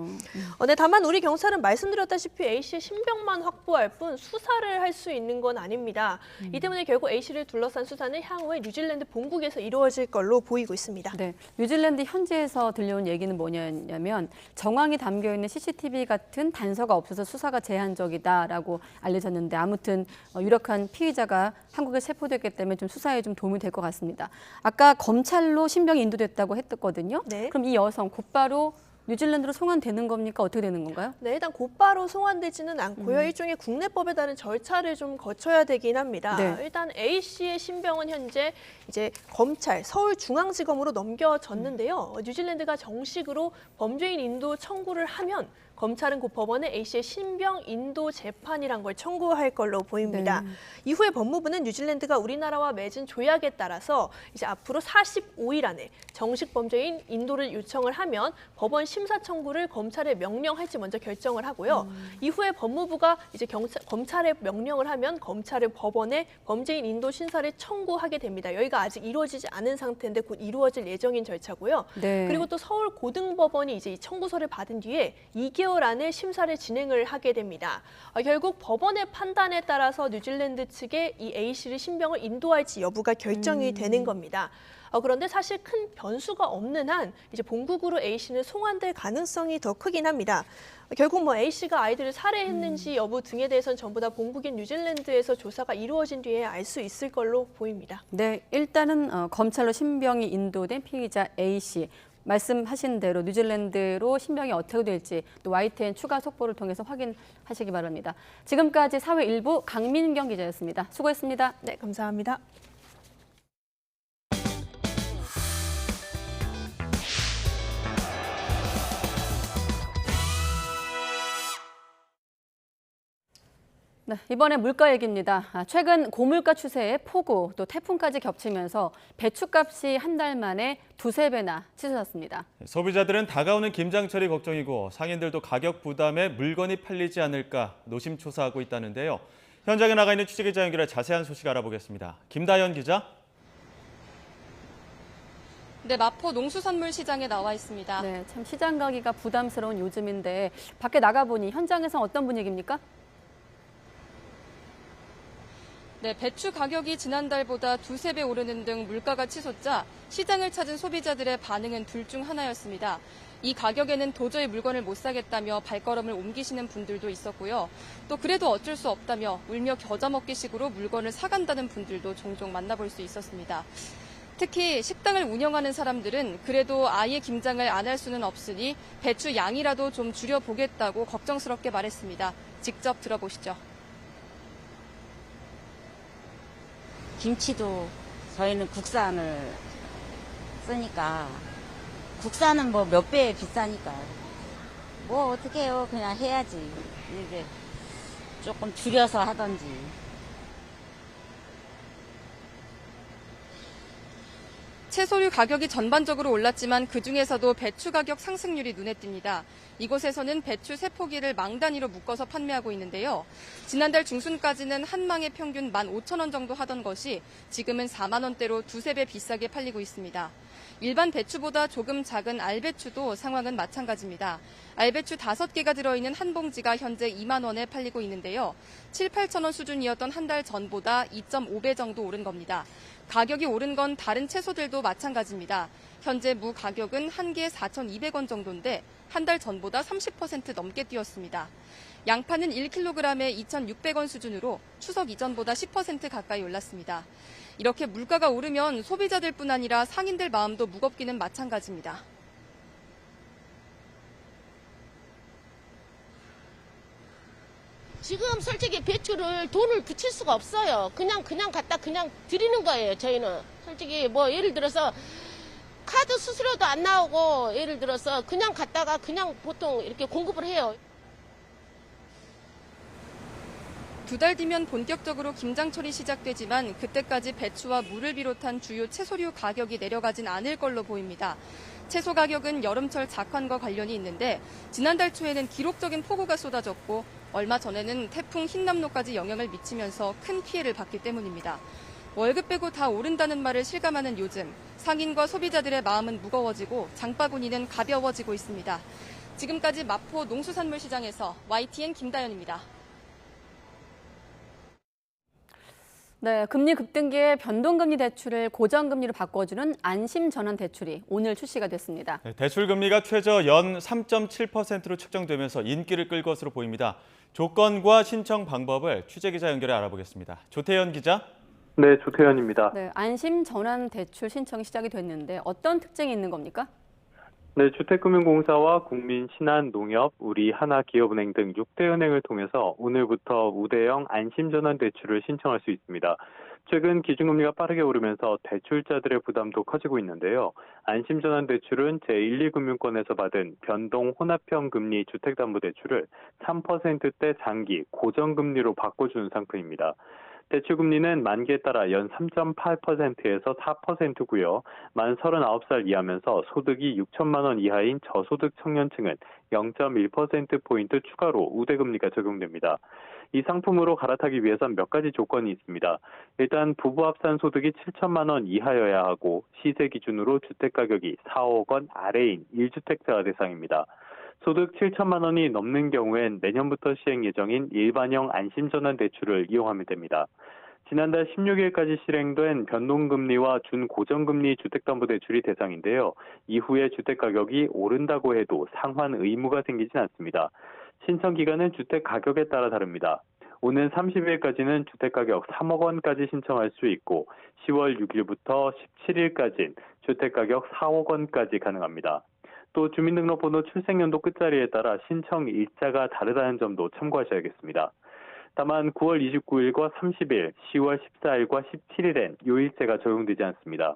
네, 다만 우리 경찰은 말씀드렸다시피 A씨의 신병만 확보할 뿐 수사를 할 수 있는 건 아닙니다. 이 때문에 결국 A씨를 둘러싼 수사는 향후에 뉴질랜드 본국에서 이루어질 걸로 보이고 있습니다. 네, 뉴질랜드 현지에서 들려온 얘기는 뭐냐면 정황이 담겨있는 CCTV 같은 단서가 없어서 수사가 제한적이다라고 알려졌는데 아무튼 유력한 피의자가 한국에 체포됐기 때문에 좀 수사에 좀 도움이 될 것 같습니다. 아까 검찰로 신병이 인도됐다고 했거든요. 네. 그럼 이 여성 곧바로 뉴질랜드로 송환되는 겁니까? 어떻게 되는 건가요? 네, 일단 곧바로 송환되지는 않고요. 일종의 국내법에 따른 절차를 좀 거쳐야 되긴 합니다. 네. 일단 A씨의 신병은 현재 이제 검찰 서울중앙지검으로 넘겨졌는데요. 뉴질랜드가 정식으로 범죄인 인도 청구를 하면 검찰은 곧 법원에 A씨의 신병 인도 재판이란 걸 청구할 걸로 보입니다. 네. 이후에 법무부는 뉴질랜드가 우리나라와 맺은 조약에 따라서 이제 앞으로 45일 안에 정식 범죄인 인도를 요청을 하면 법원 심사 청구를 검찰에 명령할지 먼저 결정을 하고요. 이후에 법무부가 이제 검찰에 명령을 하면 검찰은 법원에 범죄인 인도 신사를 청구하게 됩니다. 여기가 아직 이루어지지 않은 상태인데 곧 이루어질 예정인 절차고요. 네. 그리고 또 서울 고등법원이 이제 이 청구서를 받은 뒤에 2개월 6개월 안에 심사를 진행을 하게 됩니다. 결국 법원의 판단에 따라서 뉴질랜드 측에 이 A씨를 신병을 인도할지 여부가 결정이 되는 겁니다. 그런데 사실 큰 변수가 없는 한 이제 본국으로 A씨는 송환될 가능성이 더 크긴 합니다. 결국 뭐 A씨가 아이들을 살해했는지 여부 등에 대해서는 전부 다 본국인 뉴질랜드에서 조사가 이루어진 뒤에 알 수 있을 걸로 보입니다. 네, 일단은 검찰로 신병이 인도된 피의자 A씨. 말씀하신 대로 뉴질랜드로 신병이 어떻게 될지 또 YTN 추가 속보를 통해서 확인하시기 바랍니다. 지금까지 사회 일부 강민경 기자였습니다. 수고했습니다. 네, 감사합니다. 네, 이번에 물가 얘기입니다. 최근 고물가 추세에 폭우, 또 태풍까지 겹치면서 배추값이 한 달 만에 두세 배나 치솟았습니다. 소비자들은 다가오는 김장철이 걱정이고 상인들도 가격 부담에 물건이 팔리지 않을까 노심초사하고 있다는데요. 현장에 나가 있는 취재기자 연결해 자세한 소식 알아보겠습니다. 김다연 기자. 네, 마포 농수산물시장에 나와 있습니다. 네, 참 시장 가기가 부담스러운 요즘인데 밖에 나가보니 현장에서 어떤 분위기입니까? 네, 배추 가격이 지난달보다 두세 배 오르는 등 물가가 치솟자 시장을 찾은 소비자들의 반응은 둘 중 하나였습니다. 이 가격에는 도저히 물건을 못 사겠다며 발걸음을 옮기시는 분들도 있었고요. 또 그래도 어쩔 수 없다며 울며 겨자 먹기식으로 물건을 사간다는 분들도 종종 만나볼 수 있었습니다. 특히 식당을 운영하는 사람들은 그래도 아예 김장을 안 할 수는 없으니 배추 양이라도 좀 줄여보겠다고 걱정스럽게 말했습니다. 직접 들어보시죠. 김치도 저희는 국산을 쓰니까 국산은 뭐 몇 배 비싸니까 뭐 어떻게 해요. 그냥 해야지. 이제 조금 줄여서 하던지. 채소류 가격이 전반적으로 올랐지만 그중에서도 배추 가격 상승률이 눈에 띕니다. 이곳에서는 배추 세 포기를 망 단위로 묶어서 판매하고 있는데요. 지난달 중순까지는 한 망에 평균 15,000원 정도 하던 것이 지금은 4만 원대로 두세 배 비싸게 팔리고 있습니다. 일반 배추보다 조금 작은 알배추도 상황은 마찬가지입니다. 알배추 5개가 들어있는 한 봉지가 현재 2만 원에 팔리고 있는데요. 7, 8천 원 수준이었던 한 달 전보다 2.5배 정도 오른 겁니다. 가격이 오른 건 다른 채소들도 마찬가지입니다. 현재 무 가격은 한 개에 4,200원 정도인데 한 달 전보다 30% 넘게 뛰었습니다. 양파는 1kg에 2,600원 수준으로 추석 이전보다 10% 가까이 올랐습니다. 이렇게 물가가 오르면 소비자들뿐 아니라 상인들 마음도 무겁기는 마찬가지입니다. 지금 솔직히 배추를 돈을 붙일 수가 없어요. 그냥 갖다 그냥 드리는 거예요. 저희는 솔직히 뭐 예를 들어서 카드 수수료도 안 나오고 예를 들어서 그냥 갖다가 그냥 보통 이렇게 공급을 해요. 두 달 뒤면 본격적으로 김장철이 시작되지만 그때까지 배추와 무를 비롯한 주요 채소류 가격이 내려가진 않을 걸로 보입니다. 채소 가격은 여름철 작환과 관련이 있는데 지난달 초에는 기록적인 폭우가 쏟아졌고 얼마 전에는 태풍 흰남노까지 영향을 미치면서 큰 피해를 봤기 때문입니다. 월급 빼고 다 오른다는 말을 실감하는 요즘 상인과 소비자들의 마음은 무거워지고 장바구니는 가벼워지고 있습니다. 지금까지 마포 농수산물시장에서 YTN 김다연입니다. 네, 금리 급등기에 변동금리 대출을 고정금리로 바꿔주는 안심전환 대출이 오늘 출시가 됐습니다. 네, 대출 금리가 최저 연 3.7%로 책정되면서 인기를 끌 것으로 보입니다. 조건과 신청 방법을 취재기자 연결해 알아보겠습니다. 조태현 기자. 네, 조태현입니다. 네, 안심전환 대출 신청이 시작이 됐는데 어떤 특징이 있는 겁니까? 네, 주택금융공사와 국민신한농협, 우리하나기업은행 등 6대 은행을 통해서 오늘부터 우대형 안심전환 대출을 신청할 수 있습니다. 최근 기준금리가 빠르게 오르면서 대출자들의 부담도 커지고 있는데요. 안심전환 대출은 제1,2금융권에서 받은 변동 혼합형 금리 주택담보대출을 3%대 장기 고정금리로 바꿔주는 상품입니다. 대출금리는 만기에 따라 연 3.8%에서 4%고요. 만 39살 이하면서 소득이 6천만 원 이하인 저소득 청년층은 0.1%포인트 추가로 우대금리가 적용됩니다. 이 상품으로 갈아타기 위해선 몇 가지 조건이 있습니다. 일단 부부 합산 소득이 7천만 원 이하여야 하고 시세 기준으로 주택가격이 4억 원 아래인 1주택자가 대상입니다. 소득 7천만 원이 넘는 경우엔 내년부터 시행 예정인 일반형 안심전환 대출을 이용하면 됩니다. 지난달 16일까지 실행된 변동금리와 준고정금리 주택담보대출이 대상인데요. 이후에 주택가격이 오른다고 해도 상환 의무가 생기진 않습니다. 신청 기간은 주택 가격에 따라 다릅니다. 오는 30일까지는 주택가격 3억 원까지 신청할 수 있고 10월 6일부터 17일까지는 주택가격 4억 원까지 가능합니다. 또 주민등록번호 출생연도 끝자리에 따라 신청 일자가 다르다는 점도 참고하셔야겠습니다. 다만 9월 29일과 30일, 10월 14일과 17일엔 요일제가 적용되지 않습니다.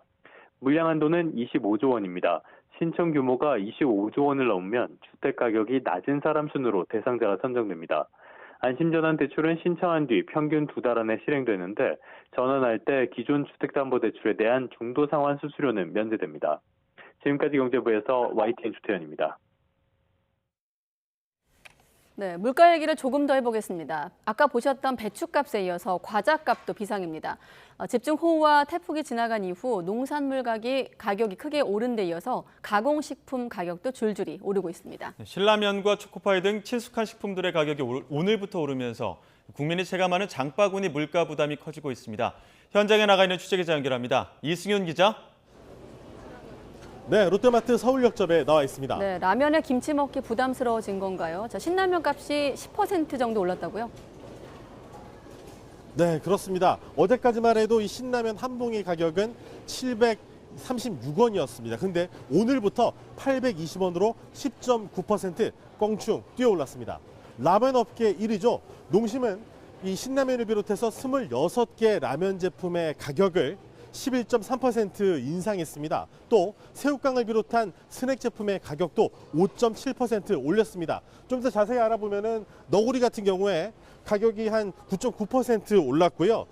물량 한도는 25조 원입니다. 신청 규모가 25조 원을 넘으면 주택가격이 낮은 사람 순으로 대상자가 선정됩니다. 안심전환 대출은 신청한 뒤 평균 2달 안에 실행되는데 전환할 때 기존 주택담보대출에 대한 중도상환 수수료는 면제됩니다. 지금까지 경제부에서 YTN 주태현입니다. 네, 물가 얘기를 조금 더 해보겠습니다. 아까 보셨던 배추값에 이어서 과자값도 비상입니다. 집중호우와 태풍이 지나간 이후 농산물 가격이 크게 오른 데 이어서 가공식품 가격도 줄줄이 오르고 있습니다. 신라면과 초코파이 등 친숙한 식품들의 가격이 오늘부터 오르면서 국민이 체감하는 장바구니 물가 부담이 커지고 있습니다. 현장에 나가 있는 취재기자 연결합니다. 이승윤 기자. 네, 롯데마트 서울역점에 나와 있습니다. 네, 라면에 김치 먹기 부담스러워진 건가요? 신라면 값이 10% 정도 올랐다고요? 네, 그렇습니다. 어제까지만 해도 이 신라면 한 봉의 가격은 736원이었습니다. 근데 오늘부터 820원으로 10.9% 껑충 뛰어올랐습니다. 라면 업계 1위죠. 농심은 이 신라면을 비롯해서 26개 라면 제품의 가격을 11.3% 인상했습니다. 또 새우깡을 비롯한 스낵 제품의 가격도 5.7% 올렸습니다. 좀 더 자세히 알아보면은 너구리 같은 경우에 가격이 한 9.9% 올랐고요.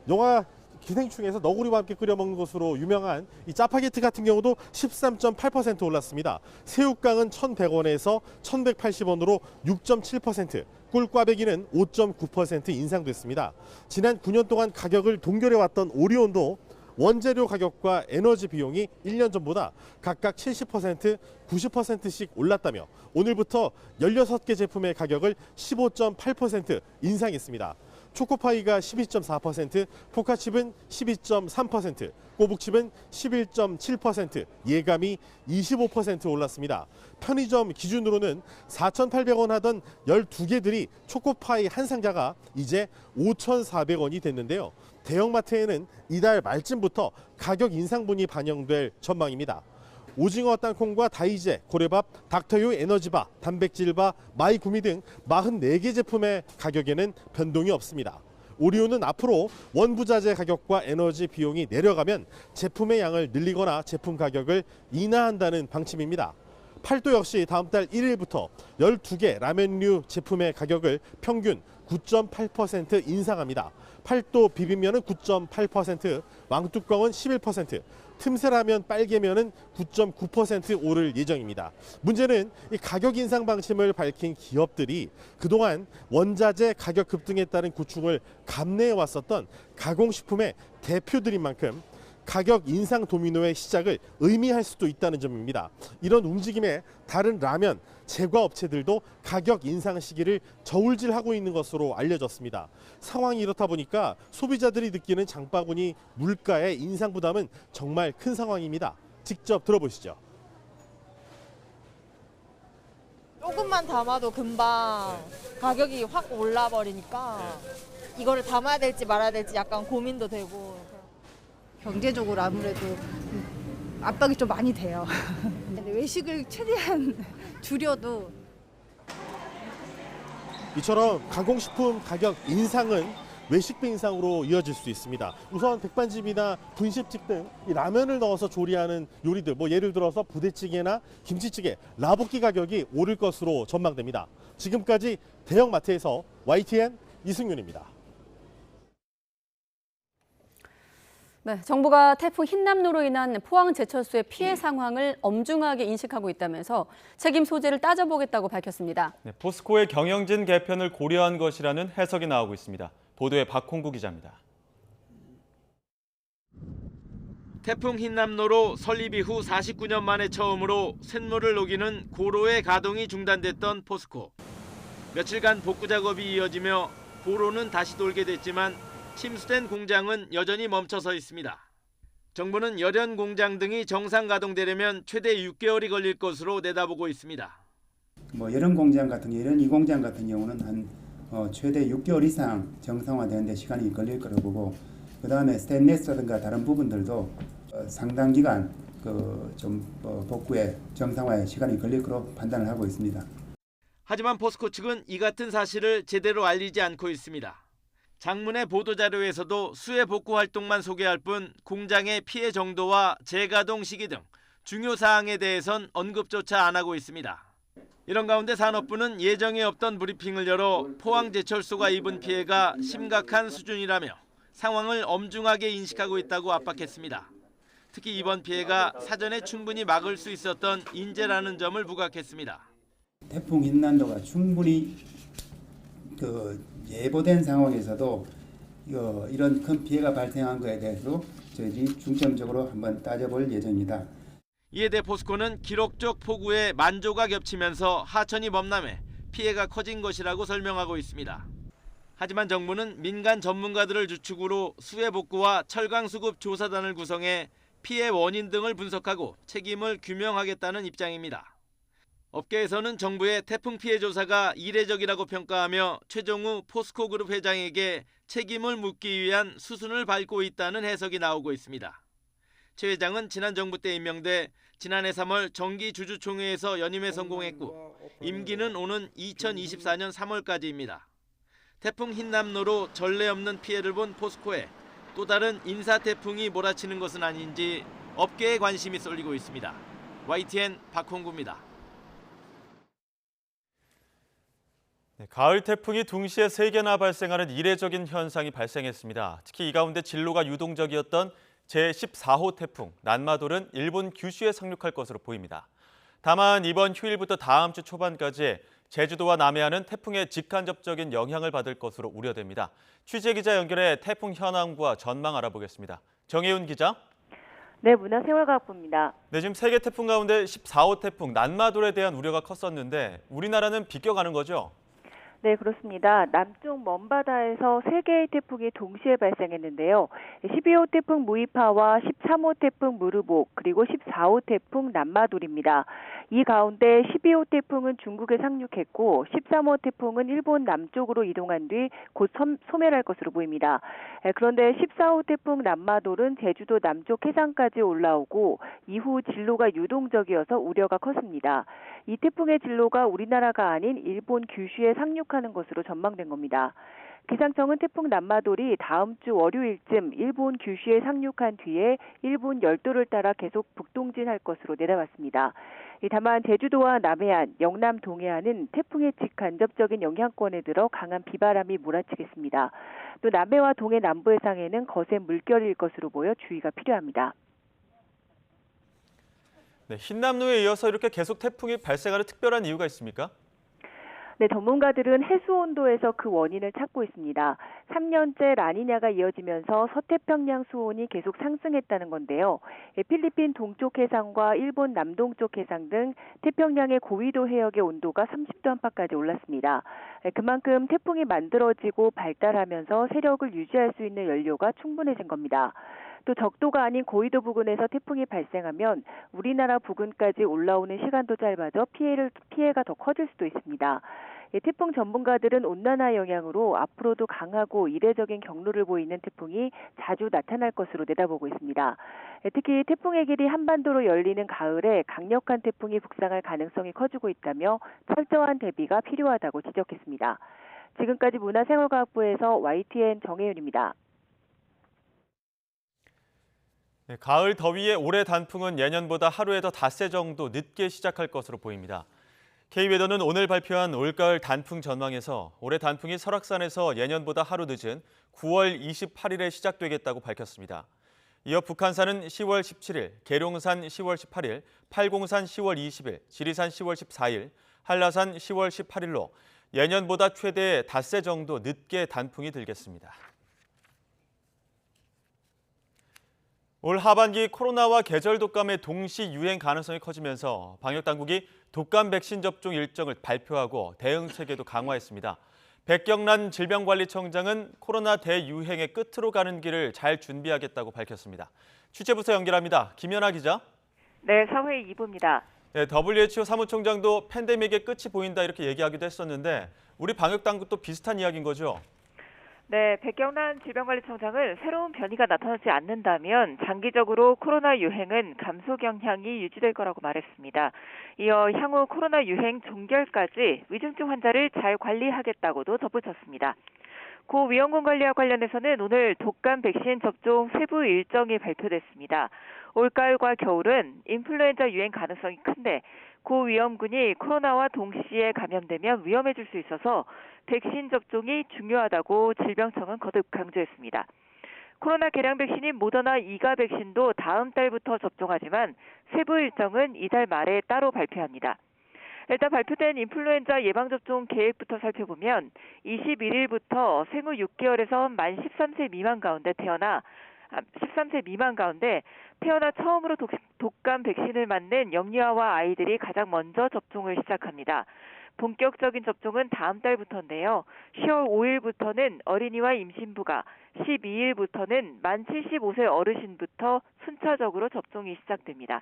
영화 기생충에서 너구리와 함께 끓여 먹는 것으로 유명한 이 짜파게티 같은 경우도 13.8% 올랐습니다. 새우깡은 1,100원에서 1,180원으로 6.7%, 꿀꽈배기는 5.9% 인상됐습니다. 지난 9년 동안 가격을 동결해왔던 오리온도 원재료 가격과 에너지 비용이 1년 전보다 각각 70%, 90%씩 올랐다며 오늘부터 16개 제품의 가격을 15.8% 인상했습니다. 초코파이가 12.4%, 포카칩은 12.3%, 꼬북칩은 11.7%, 예감이 25% 올랐습니다. 편의점 기준으로는 4,800원 하던 12개들이 초코파이 한 상자가 이제 5,400원이 됐는데요. 대형마트에는 이달 말쯤부터 가격 인상분이 반영될 전망입니다. 오징어 땅콩과 다이제, 고래밥, 닥터유 에너지바, 단백질바, 마이구미 등 44개 제품의 가격에는 변동이 없습니다. 오리온은 앞으로 원부자재 가격과 에너지 비용이 내려가면 제품의 양을 늘리거나 제품 가격을 인하한다는 방침입니다. 팔도 역시 다음 달 1일부터 12개 라면류 제품의 가격을 평균 9.8% 인상합니다. 팔도 비빔면은 9.8%, 왕뚜껑은 11%, 틈새라면 빨개면은 9.9% 오를 예정입니다. 문제는 이 가격 인상 방침을 밝힌 기업들이 그동안 원자재 가격 급등에 따른 고충을 감내해 왔었던 가공식품의 대표들인 만큼 가격 인상 도미노의 시작을 의미할 수도 있다는 점입니다. 이런 움직임에 다른 라면, 제과 업체들도 가격 인상 시기를 저울질하고 있는 것으로 알려졌습니다. 상황이 이렇다 보니까 소비자들이 느끼는 장바구니 물가의 인상 부담은 정말 큰 상황입니다. 직접 들어보시죠. 조금만 담아도 금방 가격이 확 올라버리니까 이거를 담아야 될지 말아야 될지 약간 고민도 되고. 경제적으로 아무래도 압박이 좀 많이 돼요. 근데 외식을 최대한 줄여도 이처럼 가공식품 가격 인상은 외식비 인상으로 이어질 수 있습니다. 우선 백반집이나 분식집 등 이 라면을 넣어서 조리하는 요리들, 예를 들어서 부대찌개나 김치찌개, 라볶이 가격이 오를 것으로 전망됩니다. 지금까지 대형마트에서 YTN 이승윤입니다. 네, 정부가 태풍 흰남노로 인한 포항 제철소의 피해 상황을 엄중하게 인식하고 있다면서 책임 소재를 따져보겠다고 밝혔습니다. 네, 포스코의 경영진 개편을 고려한 것이라는 해석이 나오고 있습니다. 보도에 박홍구 기자입니다. 태풍 흰남노로 설립 이후 49년 만에 처음으로 쇳물을 녹이는 고로의 가동이 중단됐던 포스코. 며칠간 복구 작업이 이어지며 고로는 다시 돌게 됐지만 침수된 공장은 여전히 멈춰서 있습니다. 정부는 열연 공장 등이 정상 가동되려면 최대 6개월이 걸릴 것으로 내다보고 있습니다. 열연 공장 같은 열연 2공장 같은 경우는 한 최대 6개월 이상 정상화되는데 시간이 걸릴 거라고 보고, 그 다음에 스테인리스라든가 다른 부분들도 상당 기간 복구에 정상화에 시간이 걸릴 거로 판단을 하고 있습니다. 하지만 포스코 측은 이 같은 사실을 제대로 알리지 않고 있습니다. 장문의 보도자료에서도 수해 복구 활동만 소개할 뿐 공장의 피해 정도와 재가동 시기 등 중요 사항에 대해선 언급조차 안 하고 있습니다. 이런 가운데 산업부는 예정에 없던 브리핑을 열어 포항제철소가 입은 피해가 심각한 수준이라며 상황을 엄중하게 인식하고 있다고 압박했습니다. 특히 이번 피해가 사전에 충분히 막을 수 있었던 인재라는 점을 부각했습니다. 태풍 흰남노가 충분히 예보된 상황에서도 이런 큰 피해가 발생한 것에 대해서 저희들이 중점적으로 한번 따져볼 예정입니다. 이에 대해 포스코는 기록적 폭우에 만조가 겹치면서 하천이 범람해 피해가 커진 것이라고 설명하고 있습니다. 하지만 정부는 민간 전문가들을 주축으로 수해 복구와 철강 수급 조사단을 구성해 피해 원인 등을 분석하고 책임을 규명하겠다는 입장입니다. 업계에서는 정부의 태풍 피해 조사가 이례적이라고 평가하며 최종우 포스코 그룹 회장에게 책임을 묻기 위한 수순을 밟고 있다는 해석이 나오고 있습니다. 최 회장은 지난 정부 때 임명돼 지난해 3월 정기주주총회에서 연임에 성공했고 임기는 오는 2024년 3월까지입니다. 태풍 흰남노로 전례 없는 피해를 본 포스코에 또 다른 인사 태풍이 몰아치는 것은 아닌지 업계에 관심이 쏠리고 있습니다. YTN 박홍구입니다. 가을 태풍이 둥시에 3개나 발생하는 이례적인 현상이 발생했습니다. 특히 이 가운데 진로가 유동적이었던 제14호 태풍 난마돌은 일본 규슈에 상륙할 것으로 보입니다. 다만 이번 휴일부터 다음 주 초반까지 제주도와 남해안은 태풍의 직간접적인 영향을 받을 것으로 우려됩니다. 취재기자 연결해 태풍 현황과 전망 알아보겠습니다. 정혜윤 기자. 네, 문화생활과학부입니다. 네, 지금 세계 태풍 가운데 14호 태풍 난마돌에 대한 우려가 컸었는데 우리나라는 비껴가는 거죠? 네, 그렇습니다. 남쪽 먼바다에서 3개의 태풍이 동시에 발생했는데요. 12호 태풍 무이파와 13호 태풍 무르복, 그리고 14호 태풍 난마돌입니다. 이 가운데 12호 태풍은 중국에 상륙했고 13호 태풍은 일본 남쪽으로 이동한 뒤 곧 소멸할 것으로 보입니다. 그런데 14호 태풍 난마돌은 제주도 남쪽 해상까지 올라오고 이후 진로가 유동적이어서 우려가 컸습니다. 이 태풍의 진로가 우리나라가 아닌 일본 규슈에 상륙하는 것으로 전망된 겁니다. 기상청은 태풍 난마돌이 다음 주 월요일쯤 일본 규슈에 상륙한 뒤에 일본 열도를 따라 계속 북동진할 것으로 내다봤습니다. 다만 제주도와 남해안, 영남 동해안은 태풍의 직간접적인 영향권에 들어 강한 비바람이 몰아치겠습니다. 또 남해와 동해 남부 해상에는 거센 물결일 것으로 보여 주의가 필요합니다. 네, 흰남노에 이어서 이렇게 계속 태풍이 발생하는 특별한 이유가 있습니까? 네, 전문가들은 해수 온도에서 그 원인을 찾고 있습니다. 3년째 라니냐가 이어지면서 서태평양 수온이 계속 상승했다는 건데요. 필리핀 동쪽 해상과 일본 남동쪽 해상 등 태평양의 고위도 해역의 온도가 30도 안팎까지 올랐습니다. 그만큼 태풍이 만들어지고 발달하면서 세력을 유지할 수 있는 연료가 충분해진 겁니다. 또 적도가 아닌 고위도 부근에서 태풍이 발생하면 우리나라 부근까지 올라오는 시간도 짧아져 피해가 더 커질 수도 있습니다. 태풍 전문가들은 온난화 영향으로 앞으로도 강하고 이례적인 경로를 보이는 태풍이 자주 나타날 것으로 내다보고 있습니다. 특히 태풍의 길이 한반도로 열리는 가을에 강력한 태풍이 북상할 가능성이 커지고 있다며 철저한 대비가 필요하다고 지적했습니다. 지금까지 문화생활과학부에서 YTN 정혜윤입니다. 네, 가을 더위에 올해 단풍은 예년보다 하루에 더 닷새 정도 늦게 시작할 것으로 보입니다. K웨더는 오늘 발표한 올가을 단풍 전망에서 올해 단풍이 설악산에서 예년보다 하루 늦은 9월 28일에 시작되겠다고 밝혔습니다. 이어 북한산은 10월 17일, 계룡산 10월 18일, 팔공산 10월 20일, 지리산 10월 14일, 한라산 10월 18일로 예년보다 최대 닷새 정도 늦게 단풍이 들겠습니다. 올 하반기 코로나와 계절 독감의 동시 유행 가능성이 커지면서 방역당국이 독감 백신 접종 일정을 발표하고 대응 체계도 강화했습니다. 백경란 질병관리청장은 코로나 대유행의 끝으로 가는 길을 잘 준비하겠다고 밝혔습니다. 취재부서 연결합니다. 김연아 기자. 네, 사회 2부입니다. 네, WHO 사무총장도 팬데믹의 끝이 보인다 이렇게 얘기하기도 했었는데 우리 방역당국도 비슷한 이야기인 거죠? 네, 백경란 질병관리청장은 새로운 변이가 나타나지 않는다면 장기적으로 코로나 유행은 감소 경향이 유지될 거라고 말했습니다. 이어 향후 코로나 유행 종결까지 위중증 환자를 잘 관리하겠다고도 덧붙였습니다. 고 위험군 관리와 관련해서는 오늘 독감 백신 접종 세부 일정이 발표됐습니다. 올가을과 겨울은 인플루엔자 유행 가능성이 큰데 고 위험군이 코로나와 동시에 감염되면 위험해질 수 있어서 백신 접종이 중요하다고 질병청은 거듭 강조했습니다. 코로나 개량 백신인 모더나 2가 백신도 다음 달부터 접종하지만 세부 일정은 이달 말에 따로 발표합니다. 일단 발표된 인플루엔자 예방접종 계획부터 살펴보면 21일부터 생후 6개월에서 만 13세 미만 가운데 태어나 처음으로 독감 백신을 맞는 영유아와 아이들이 가장 먼저 접종을 시작합니다. 본격적인 접종은 다음 달부터인데요. 10월 5일부터는 어린이와 임신부가, 12일부터는 만 75세 어르신부터 순차적으로 접종이 시작됩니다.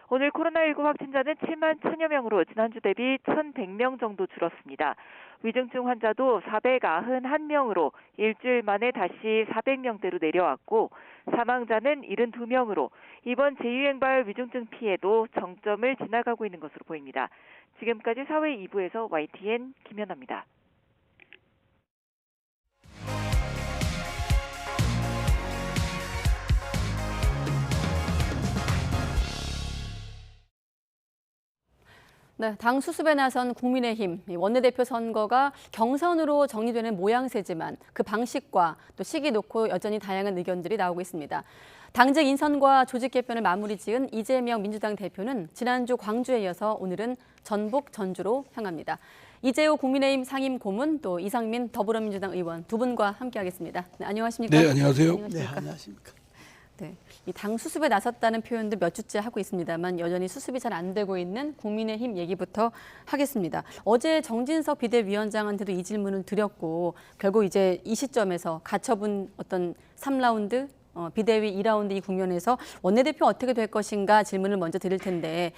오늘 코로나19 확진자는 7만 1000여 명으로 지난주 대비 1100명 정도 줄었습니다. 위중증 환자도 491명으로 일주일 만에 다시 400명대로 내려왔고 사망자는 72명으로 이번 재유행발 위중증 피해도 정점을 지나가고 있는 것으로 보입니다. 지금까지 사회 2부에서 YTN 김연아입니다. 네, 당 수습에 나선 국민의힘 원내대표 선거가 경선으로 정리되는 모양새지만 그 방식과 또 시기 놓고 여전히 다양한 의견들이 나오고 있습니다. 당직 인선과 조직 개편을 마무리 지은 이재명 민주당 대표는 지난주 광주에 이어서 오늘은 전북 전주로 향합니다. 이재호 국민의힘 상임 고문 또 이상민 더불어민주당 의원 두 분과 함께하겠습니다. 네, 안녕하십니까? 네, 안녕하세요. 안녕하십니까? 네, 안녕하십니까? 네, 이 당 수습에 나섰다는 표현도 몇 주째 하고 있습니다만 여전히 수습이 잘 안 되고 있는 국민의힘 얘기부터 하겠습니다. 어제 정진석 비대위원장한테도 이 질문을 드렸고 결국 이제 이 시점에서 가처분 어떤 3라운드 비대위 2라운드 이 국면에서 원내대표 어떻게 될 것인가 질문을 먼저 드릴 텐데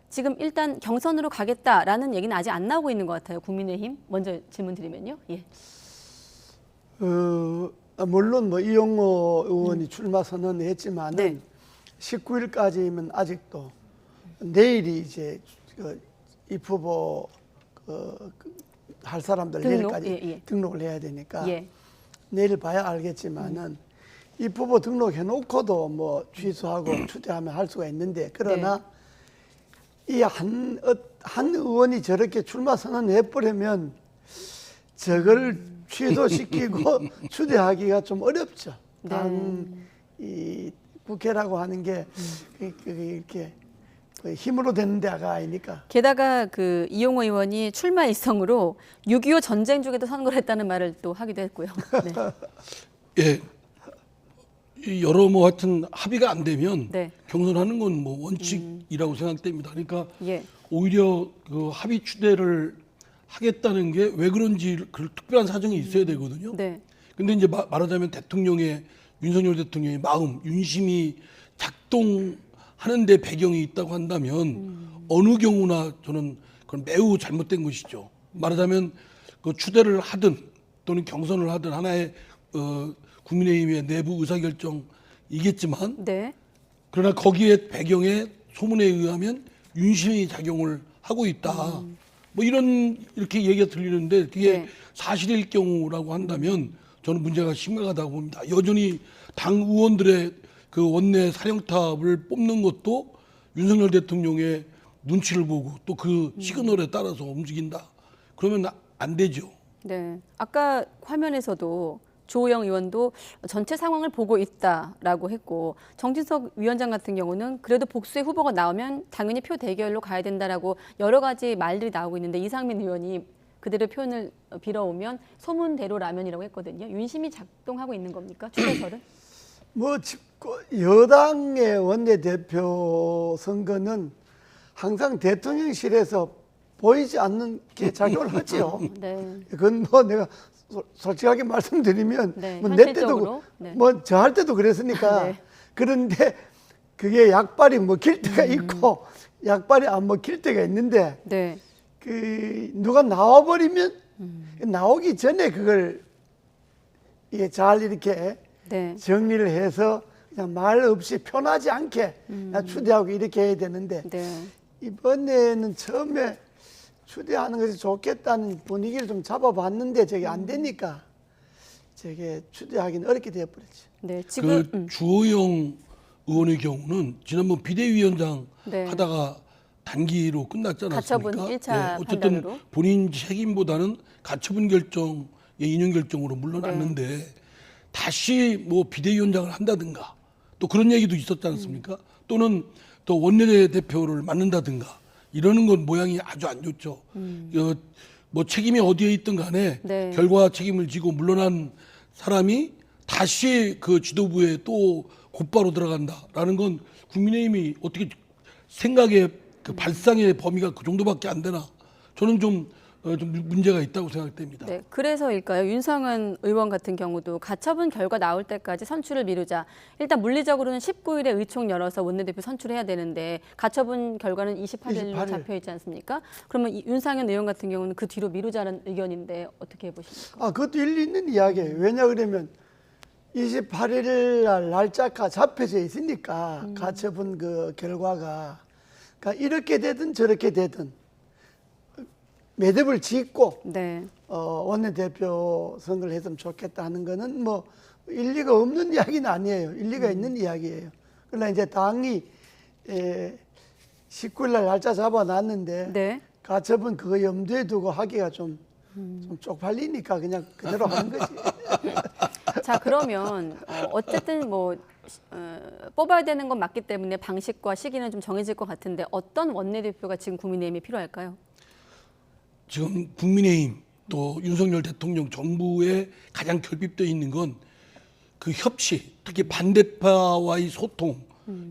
지금 일단 경선으로 가겠다라는 얘기는 아직 안 나오고 있는 것 같아요. 국민의힘 먼저 질문 드리면요. 예. 물론 뭐 이용호 의원이 출마 선언했지만은 네. 19일까지면 아직도 내일이 이제 이 후보 할 사람들 내일까지 등록을 해야 되니까 내일 봐야 알겠지만은 이 후보 등록해놓고도 뭐 취소하고 추대하면 할 수가 있는데 그러나 이 한 의원이 저렇게 출마 선언해버리면 저걸 취소시키고 추대하기가 좀 어렵죠. 이 국회라고 하는 게 이렇게 힘으로 되는 데가 아니니까. 게다가 그 이용호 의원이 출마 일성으로 6.25 전쟁 중에도 선거를 했다는 말을 또 하기도 했고요. 네. 예. 여러 뭐 하여튼 합의가 안 되면 경선하는 건 뭐 원칙이라고 생각됩니다. 그러니까 오히려 그 합의 추대를 하겠다는 게 왜 그런지 그 특별한 사정이 있어야 되거든요. 근데 이제 말하자면 윤석열 대통령의 마음, 윤심이 작동하는 데 배경이 있다고 한다면 어느 경우나 저는 그건 매우 잘못된 것이죠. 말하자면 그 추대를 하든 또는 경선을 하든 하나의 국민의힘의 내부 의사결정이겠지만 그러나 거기에 배경에 소문에 의하면 윤심이 작용을 하고 있다. 뭐 이렇게 얘기가 들리는데 그게 사실일 경우라고 한다면 저는 문제가 심각하다고 봅니다. 여전히 당 의원들의 그 원내 사령탑을 뽑는 것도 윤석열 대통령의 눈치를 보고 또 그 시그널에 따라서 움직인다. 그러면 안 되죠. 네, 아까 화면에서도 조호영 의원도 전체 상황을 보고 있다라고 했고 정진석 위원장 같은 경우는 그래도 복수의 후보가 나오면 당연히 표 대결로 가야 된다라고 여러 가지 말들이 나오고 있는데 이상민 의원이 그대로 표현을 빌어오면 소문대로 라면이라고 했거든요. 윤심이 작동하고 있는 겁니까? 추대설은? 뭐 여당의 원내대표 선거는 항상 대통령실에서 보이지 않는 게 작용을 하지요. 네. 그건 뭐 내가 솔직하게 말씀드리면 네, 뭐 내 때도 현실적으로. 네. 뭐 저 할 때도 그랬으니까. 네. 그런데 그게 약발이 먹힐 때가 있고 약발이 안 먹힐 때가 있는데 네. 그 누가 나와버리면 나오기 전에 그걸 이게 잘 이렇게 네. 정리를 해서 그냥 말 없이 편하지 않게 그냥 추대하고 이렇게 해야 되는데 네. 이번에는 처음에 추대하는 것이 좋겠다는 분위기를 좀 잡아봤는데 저게 안 되니까 저게 추대하기는 어렵게 되어버렸죠. 네, 지금 그 주호영 의원의 경우는 지난번 비대위원장 네. 하다가 단기로 끝났지 않았습니까? 가처분 1차 어쨌든 판단으로. 본인 책임보다는 가처분 결정의 인용 결정으로 물러났는데 네. 다시 뭐 비대위원장을 한다든가 또 그런 얘기도 있었지 않습니까? 또는 또 원내대표를 맡는다든가 이러는 건 모양이 아주 안 좋죠. 뭐 책임이 어디에 있든 간에 네. 결과 책임을 지고 물러난 사람이 다시 그 지도부에 또 곧바로 들어간다라는 건 국민의힘이 어떻게 생각의 그 발상의 범위가 그 정도밖에 안 되나? 저는 좀 문제가 있다고 생각됩니다. 네, 그래서일까요? 윤상은 의원 같은 경우도 가처분 결과 나올 때까지 선출을 미루자. 일단 물리적으로는 19일에 의총 열어서 원내대표 선출해야 되는데 가처분 결과는 28일로 28일. 잡혀 있지 않습니까? 그러면 윤상현 의원 같은 경우는 그 뒤로 미루자는 의견인데 어떻게 보십니까? 아, 그것도 일리 있는 이야기예요. 왜냐 그러면 28일 날 날짜가 잡혀져 있으니까 가처분 그 결과가 그러니까 이렇게 되든 저렇게 되든 매듭을 짓고 네. 원내대표 선거를 했으면 좋겠다 하는 거는 뭐 일리가 없는 이야기는 아니에요. 일리가 있는 이야기예요. 그러나 이제 당이 19일 날 날짜 잡아놨는데 네. 가처분 그거 염두에 두고 하기가 좀 쪽팔리니까 그냥 그대로 하는 거지. 자, 그러면 어쨌든 뭐 뽑아야 되는 건 맞기 때문에 방식과 시기는 좀 정해질 것 같은데 어떤 원내대표가 지금 국민의힘에 필요할까요? 지금 국민의힘 또 윤석열 대통령 정부에 가장 결핍되어 있는 건 그 협치, 특히 반대파와의 소통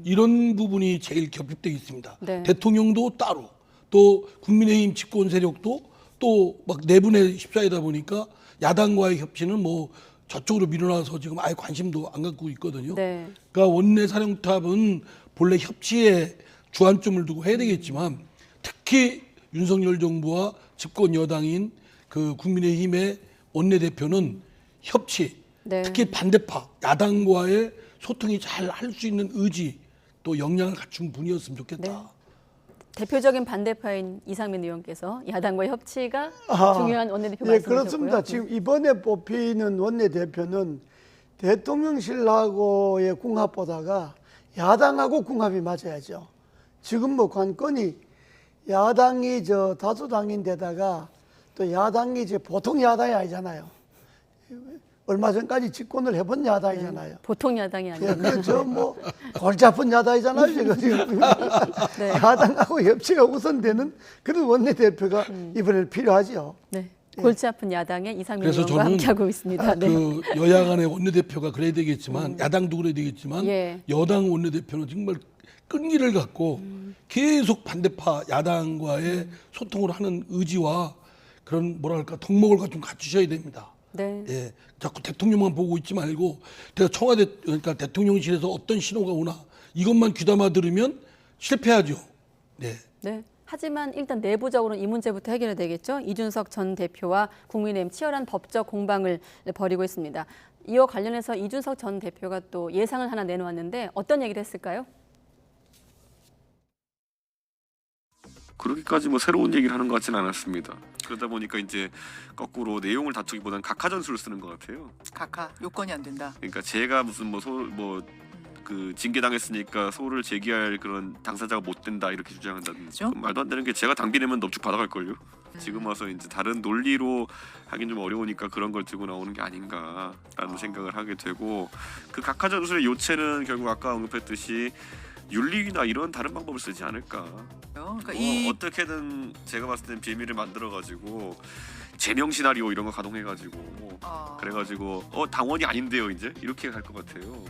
이런 부분이 제일 결핍되어 있습니다. 네. 대통령도 따로 또 국민의힘 집권 세력도 또 막 내분에 휩싸이다 보니까 야당과의 협치는 뭐 저쪽으로 밀어놔서 지금 아예 관심도 안 갖고 있거든요. 네. 그러니까 원내 사령탑은 본래 협치에 주안점을 두고 해야 되겠지만 특히 윤석열 정부와 집권 여당인 그 국민의힘의 원내대표는 협치, 네. 특히 반대파 야당과의 소통이 잘 할 수 있는 의지 또 역량을 갖춘 분이었으면 좋겠다. 네. 대표적인 반대파인 이상민 의원께서 야당과의 협치가 중요한 원내대표 예, 말씀하셨고요. 그렇습니다. 지금 이번에 뽑히는 원내대표는 대통령실하고의 궁합보다가 야당하고 궁합이 맞아야죠. 지금 뭐 관건이 야당이 저 다수당인데다가 또 야당이 이제 보통 야당이 아니잖아요. 얼마 전까지 집권을 해본 야당이잖아요. 보통 야당이 아니에요. 예, 그저 뭐 골치 아픈 야당이잖아요. 지금 네. 야당하고 협치가 우선되는 그런 원내대표가 이번에 필요하죠. 네. 골치 아픈 야당의 이상민 그래서 의원과 저는 함께하고 있습니다. 네. 그 여야 간의 원내대표가 그래야 되겠지만 야당도 그래야 되겠지만 예. 여당 원내대표는 정말 끈기를 갖고 계속 반대파 야당과의 소통을 하는 의지와 그런 뭐랄까 덕목을 좀 갖추셔야 됩니다. 네. 예, 자꾸 대통령만 보고 있지 말고 제가 청와대 그러니까 대통령실에서 어떤 신호가 오나 이것만 귀담아 들으면 실패하죠. 네. 네. 하지만 일단 내부적으로는 이 문제부터 해결해야 되겠죠. 이준석 전 대표와 국민의힘 치열한 법적 공방을 벌이고 있습니다. 이와 관련해서 이준석 전 대표가 또 예상을 하나 내놓았는데 어떤 얘기를 했을까요? 그렇게까지 뭐 새로운 얘기를 하는 것 같지는 않았습니다. 그러다 보니까 이제 거꾸로 내용을 다투기보다는 각하 전술을 쓰는 것 같아요. 각하 요건이 안 된다. 그러니까 제가 무슨 그 징계당했으니까 소를 제기할 그런 당사자가 못 된다 이렇게 주장한다든지 말도 안 되는 게 제가 당비 내면 넙죽 받아갈 걸요. 지금 와서 이제 다른 논리로 하긴 좀 어려우니까 그런 걸 들고 나오는 게 아닌가라는 생각을 하게 되고 그 각하 전술의 요체는 결국 아까 언급했듯이 윤리나 이런 다른 방법을 쓰지 않을까. 그러니까 어떻게든 제가 봤을 땐 비밀을 만들어가지고 제명 시나리오 이런 거 가동해가지고 그래가지고 당원이 아닌데요 이제 이렇게 갈 것 같아요.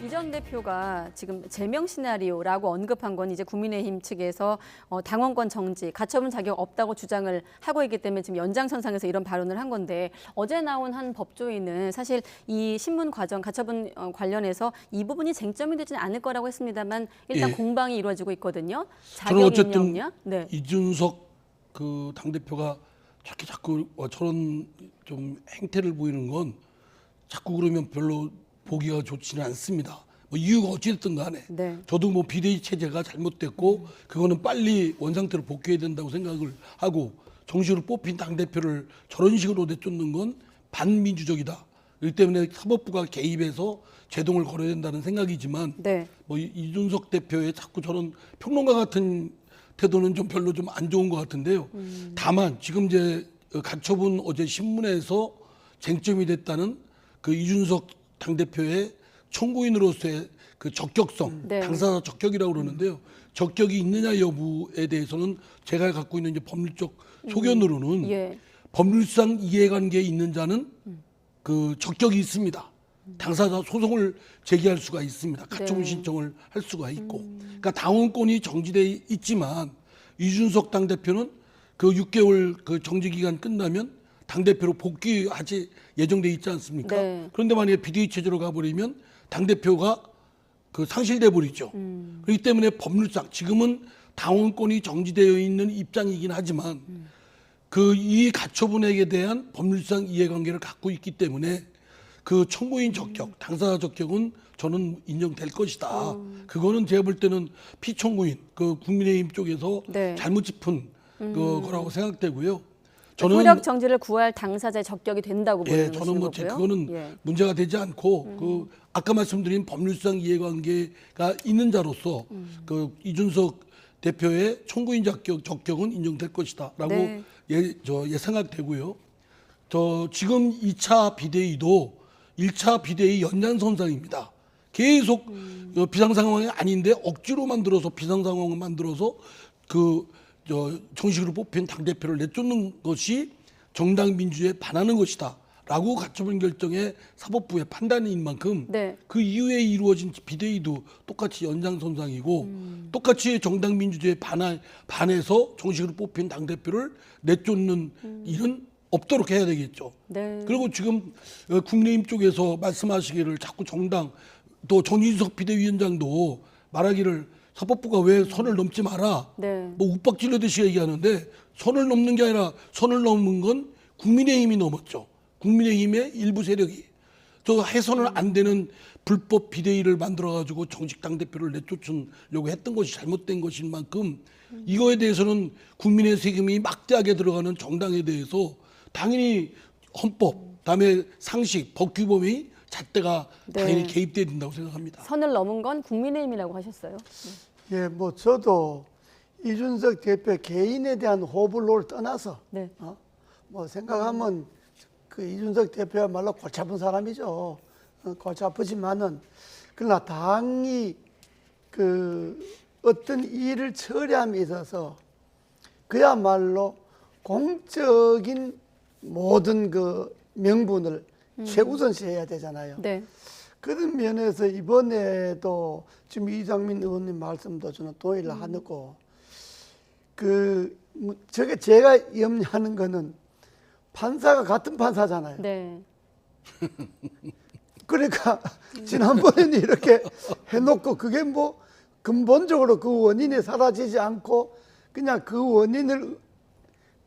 이 전 대표가 지금 제명 시나리오라고 언급한 건 이제 국민의힘 측에서 당원권 정지, 가처분 자격 없다고 주장을 하고 있기 때문에 지금 연장선상에서 이런 발언을 한 건데 어제 나온 한 법조인은 사실 이 신문 과정, 가처분 관련해서 이 부분이 쟁점이 되지는 않을 거라고 했습니다만 일단 예. 공방이 이루어지고 있거든요. 저는 어쨌든 자격인멸냐? 네. 이준석 그 당대표가 자꾸 저런 좀 행태를 보이는 건 자꾸 그러면 별로 보기가 좋지는 않습니다. 뭐 이유가 어찌됐든 간에 네. 저도 뭐 비대위 체제가 잘못됐고 그거는 빨리 원상태로 복귀해야 된다고 생각을 하고 정식으로 뽑힌 당대표를 저런 식으로 내쫓는 건 반민주적이다. 그렇기 때문에 사법부가 개입해서 제동을 걸어야 된다는 생각이지만 네. 뭐 이준석 대표의 자꾸 저런 평론가 같은 태도는 좀 별로 좀 안 좋은 것 같은데요. 다만 지금 이제 가처분 어제 신문에서 쟁점이 됐다는 그 이준석 당대표의 청구인으로서의 그 적격성, 네. 당사자 적격이라고 그러는데요. 적격이 있느냐 여부에 대해서는 제가 갖고 있는 이제 법률적 소견으로는 예. 법률상 이해관계에 있는 자는 그 적격이 있습니다. 당사자 소송을 제기할 수가 있습니다. 가처분 네. 신청을 할 수가 있고. 그러니까 당원권이 정지돼 있지만 이준석 당대표는 그 6개월 그 정지 기간 끝나면 당대표로 복귀하지 예정돼 있지 않습니까? 네. 그런데 만약에 비대위 체제로 가버리면 당대표가 그 상실돼 버리죠. 그렇기 때문에 법률상 지금은 당원권이 정지되어 있는 입장이긴 하지만 그 이 가처분액에 대한 법률상 이해관계를 갖고 있기 때문에 그 청구인 적격, 당사자 적격은 저는 인정될 것이다. 그거는 제가 볼 때는 피청구인, 그 국민의힘 쪽에서 네. 잘못 짚은 거라고 생각되고요. 효력 정지를 구할 당사자의 적격이 된다고 보는 예, 것인 저는 뭐 거고요. 그거는 예. 문제가 되지 않고 그 아까 말씀드린 법률상 이해관계가 있는 자로서 그 이준석 대표의 청구인 적격은 인정될 것이다라고 네. 생각되고요. 지금 2차 비대위도 1차 비대위 연장선상입니다. 계속 비상 상황이 아닌데 억지로 만들어서 비상 상황을 만들어서 정식으로 뽑힌 당대표를 내쫓는 것이 정당 민주에 반하는 것이다. 라고 가처분 결정의 사법부의 판단인 만큼 네. 그 이후에 이루어진 비대위도 똑같이 연장선상이고 똑같이 정당 민주주의에 반해서 정식으로 뽑힌 당대표를 내쫓는 일은 없도록 해야 되겠죠. 네. 그리고 지금 국민의힘 쪽에서 말씀하시기를 자꾸 정당 또 전인석 비대위원장도 말하기를 사법부가 왜 선을 넘지 마라. 네. 뭐 욱박질러듯이 얘기하는데 선을 넘는 게 아니라 선을 넘은 건 국민의힘이 넘었죠. 국민의힘의 일부 세력이 저 해서는 안 되는 불법 비대위를 만들어가지고 정식 당대표를 내쫓으려고 했던 것이 잘못된 것인 만큼 이거에 대해서는 국민의 세금이 막대하게 들어가는 정당에 대해서 당연히 헌법, 다음에 상식, 법규범이 잣대가 네. 당연히 개입돼야 된다고 생각합니다. 선을 넘은 건 국민의힘이라고 하셨어요. 예, 뭐 저도 이준석 대표 개인에 대한 호불호를 떠나서 네. 뭐 생각하면 그 이준석 대표야말로 골치 아픈 사람이죠. 골치 아프지만은 그러나 당이 그 어떤 일을 처리함에 있어서 그야말로 공적인 모든 그 명분을 최우선시해야 되잖아요. 네. 그런 면에서 이번에도 지금 이장민 의원님 말씀도 저는 동의를 하고 저게 제가 염려하는 거는 판사가 같은 판사잖아요. 네. 그러니까 지난번에는 이렇게 해놓고 그게 뭐 근본적으로 그 원인이 사라지지 않고 그냥 그 원인을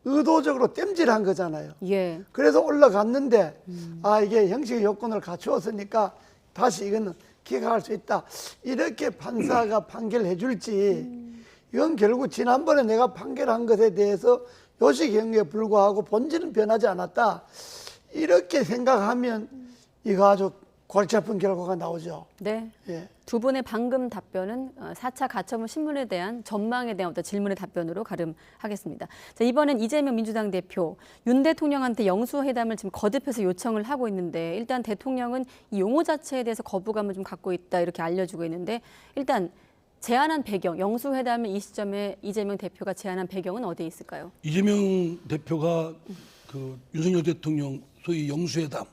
의도적으로 땜질한 거잖아요. 예. 그래서 올라갔는데 이게 형식 요건을 갖추었으니까 다시 이거는 기각할 수 있다. 이렇게 판사가 판결해 줄지 이건 결국 지난번에 내가 판결한 것에 대해서 요식행위에 불과하고 본질은 변하지 않았다. 이렇게 생각하면 이거 아주 골치 아픈 결과가 나오죠. 네. 예. 두 분의 방금 답변은 4차 가처분 신문에 대한 전망에 대한 어떤 질문의 답변으로 가름하겠습니다. 자, 이번엔 이재명 민주당 대표, 윤 대통령한테 영수회담을 지금 거듭해서 요청을 하고 있는데 일단 대통령은 이 용어 자체에 대해서 거부감을 좀 갖고 있다 이렇게 알려주고 있는데 일단 제안한 배경, 영수회담을 이 시점에 이재명 대표가 제안한 배경은 어디에 있을까요? 이재명 대표가 그 윤석열 대통령 소위 영수회담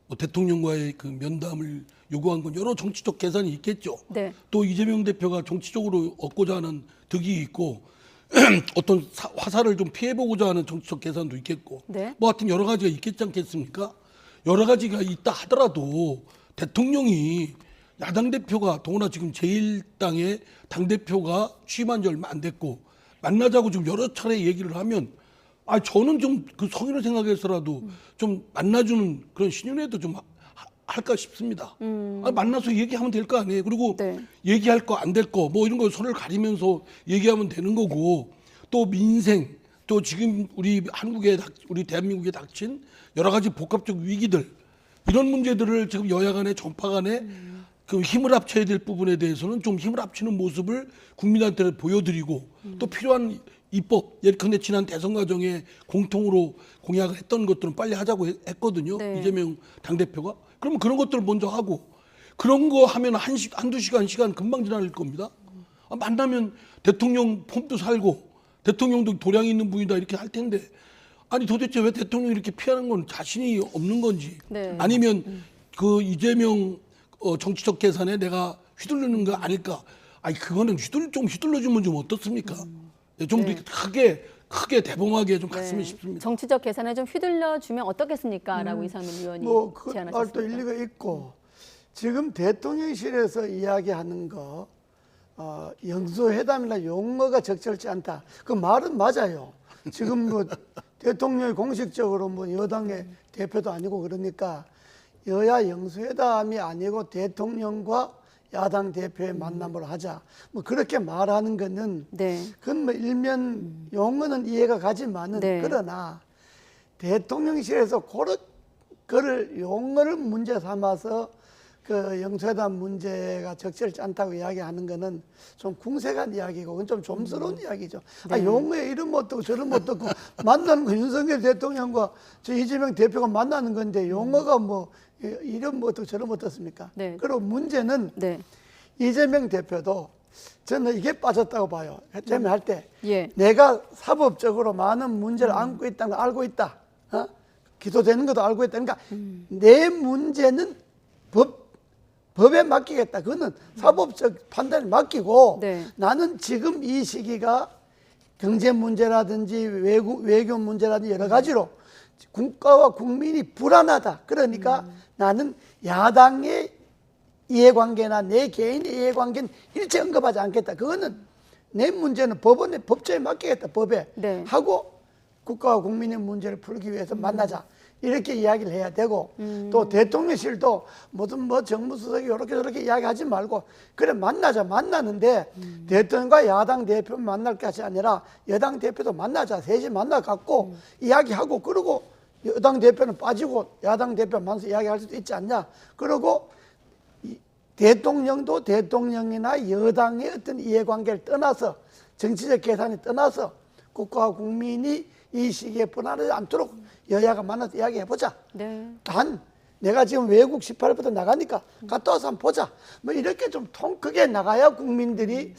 뭐 대통령과의 그 면담을 요구한 건 여러 정치적 계산이 있겠죠. 네. 또 이재명 대표가 정치적으로 얻고자 하는 득이 있고 어떤 화살을 좀 피해보고자 하는 정치적 계산도 있겠고 네. 뭐 하여튼 여러 가지가 있겠지 않겠습니까? 여러 가지가 있다 하더라도 대통령이 야당 대표가 더구나 지금 제1당의 당대표가 취임한 지 얼마 안 됐고 만나자고 지금 여러 차례 얘기를 하면 저는 좀 그 성의를 생각해서라도 좀 만나주는 그런 신윤회도 좀 할까 싶습니다. 만나서 얘기하면 될 거 아니에요. 그리고 얘기할 거 안 될 거 뭐 이런 거 손을 가리면서 얘기하면 되는 거고 또 민생 또 지금 우리 우리 대한민국에 닥친 여러 가지 복합적 위기들 이런 문제들을 지금 여야 간에 정파 간에 그 힘을 합쳐야 될 부분에 대해서는 좀 힘을 합치는 모습을 국민한테 보여드리고 또 필요한 입법, 예컨대 지난 대선 과정에 공통으로 공약을 했던 것들은 빨리 하자고 했거든요. 네. 이재명 당대표가. 그러면 그런 것들을 먼저 하고 그런 거 하면 한두 시간 금방 지날 겁니다. 만나면 대통령 폼도 살고 대통령도 도량이 있는 분이다 이렇게 할 텐데 아니 도대체 왜 대통령이 이렇게 피하는 건 자신이 없는 건지 네. 아니면 그 이재명 정치적 계산에 내가 휘둘르는 거 아닐까? 아니 그거는 좀 휘둘러주면 좀 어떻습니까? 좀 더 크게 대범하게 좀 갔으면 싶습니다. 정치적 계산에 좀 휘둘러주면 어떻겠습니까? 라고 이상민 의원이 그 제안하셨습니다. 말도 일리가 있고 지금 대통령실에서 이야기하는 거 영수회담이나 용어가 적절치 않다. 그 말은 맞아요. 지금 뭐 대통령이 공식적으로 뭐 여당의 대표도 아니고 그러니까 여야 영수회담이 아니고 대통령과 야당 대표의 만남을 하자. 뭐 그렇게 말하는 거는 그건 뭐 일면 용어는 이해가 가지만은 그러나 대통령실에서 그를 용어를 문제 삼아서 그 영수회담 문제가 적절치 않다고 이야기하는 거는 좀 궁색한 이야기고 그건 좀 좀스러운 이야기죠. 용어에 이러면 어떻고 저러면 어떻고 만나는 거 윤석열 대통령과 저 이재명 대표가 만나는 건데 용어가 뭐 이러면 어떻고 저러면 어떻습니까? 그리고 문제는 이재명 대표도 저는 이게 빠졌다고 봐요. 해체할 때 내가 사법적으로 많은 문제를 안고 있다는 걸 알고 있다. 기소되는 것도 알고 있다. 그러니까 내 문제는 법에 맡기겠다. 그거는 사법적 판단에 맡기고 나는 지금 이 시기가 경제 문제라든지 외교 문제라든지 여러 가지로 국가와 국민이 불안하다. 그러니까 나는 야당의 이해관계나 내 개인의 이해관계는 일체 언급하지 않겠다. 그거는 내 문제는 법조에 맡기겠다. 법에 하고 국가와 국민의 문제를 풀기 위해서 만나자. 이렇게 이야기를 해야 되고 또 대통령실도 무슨 뭐 정무수석이 이렇게 저렇게 이야기하지 말고 그래 만나자. 만나는데 대통령과 야당 대표 만날 것이 아니라 여당 대표도 만나자. 셋이 만나갖고 이야기하고 그러고 여당 대표는 빠지고 야당 대표 만나서 이야기할 수도 있지 않냐. 그리고 대통령도 대통령이나 여당의 어떤 이해관계를 떠나서 정치적 계산이 떠나서 국가와 국민이 이 시기에 불안하지 않도록 여야가 만나서 이야기해보자. 단 내가 지금 외국 18일부터 나가니까 갔다 와서 한번 보자. 뭐 이렇게 좀 통 크게 나가야 국민들이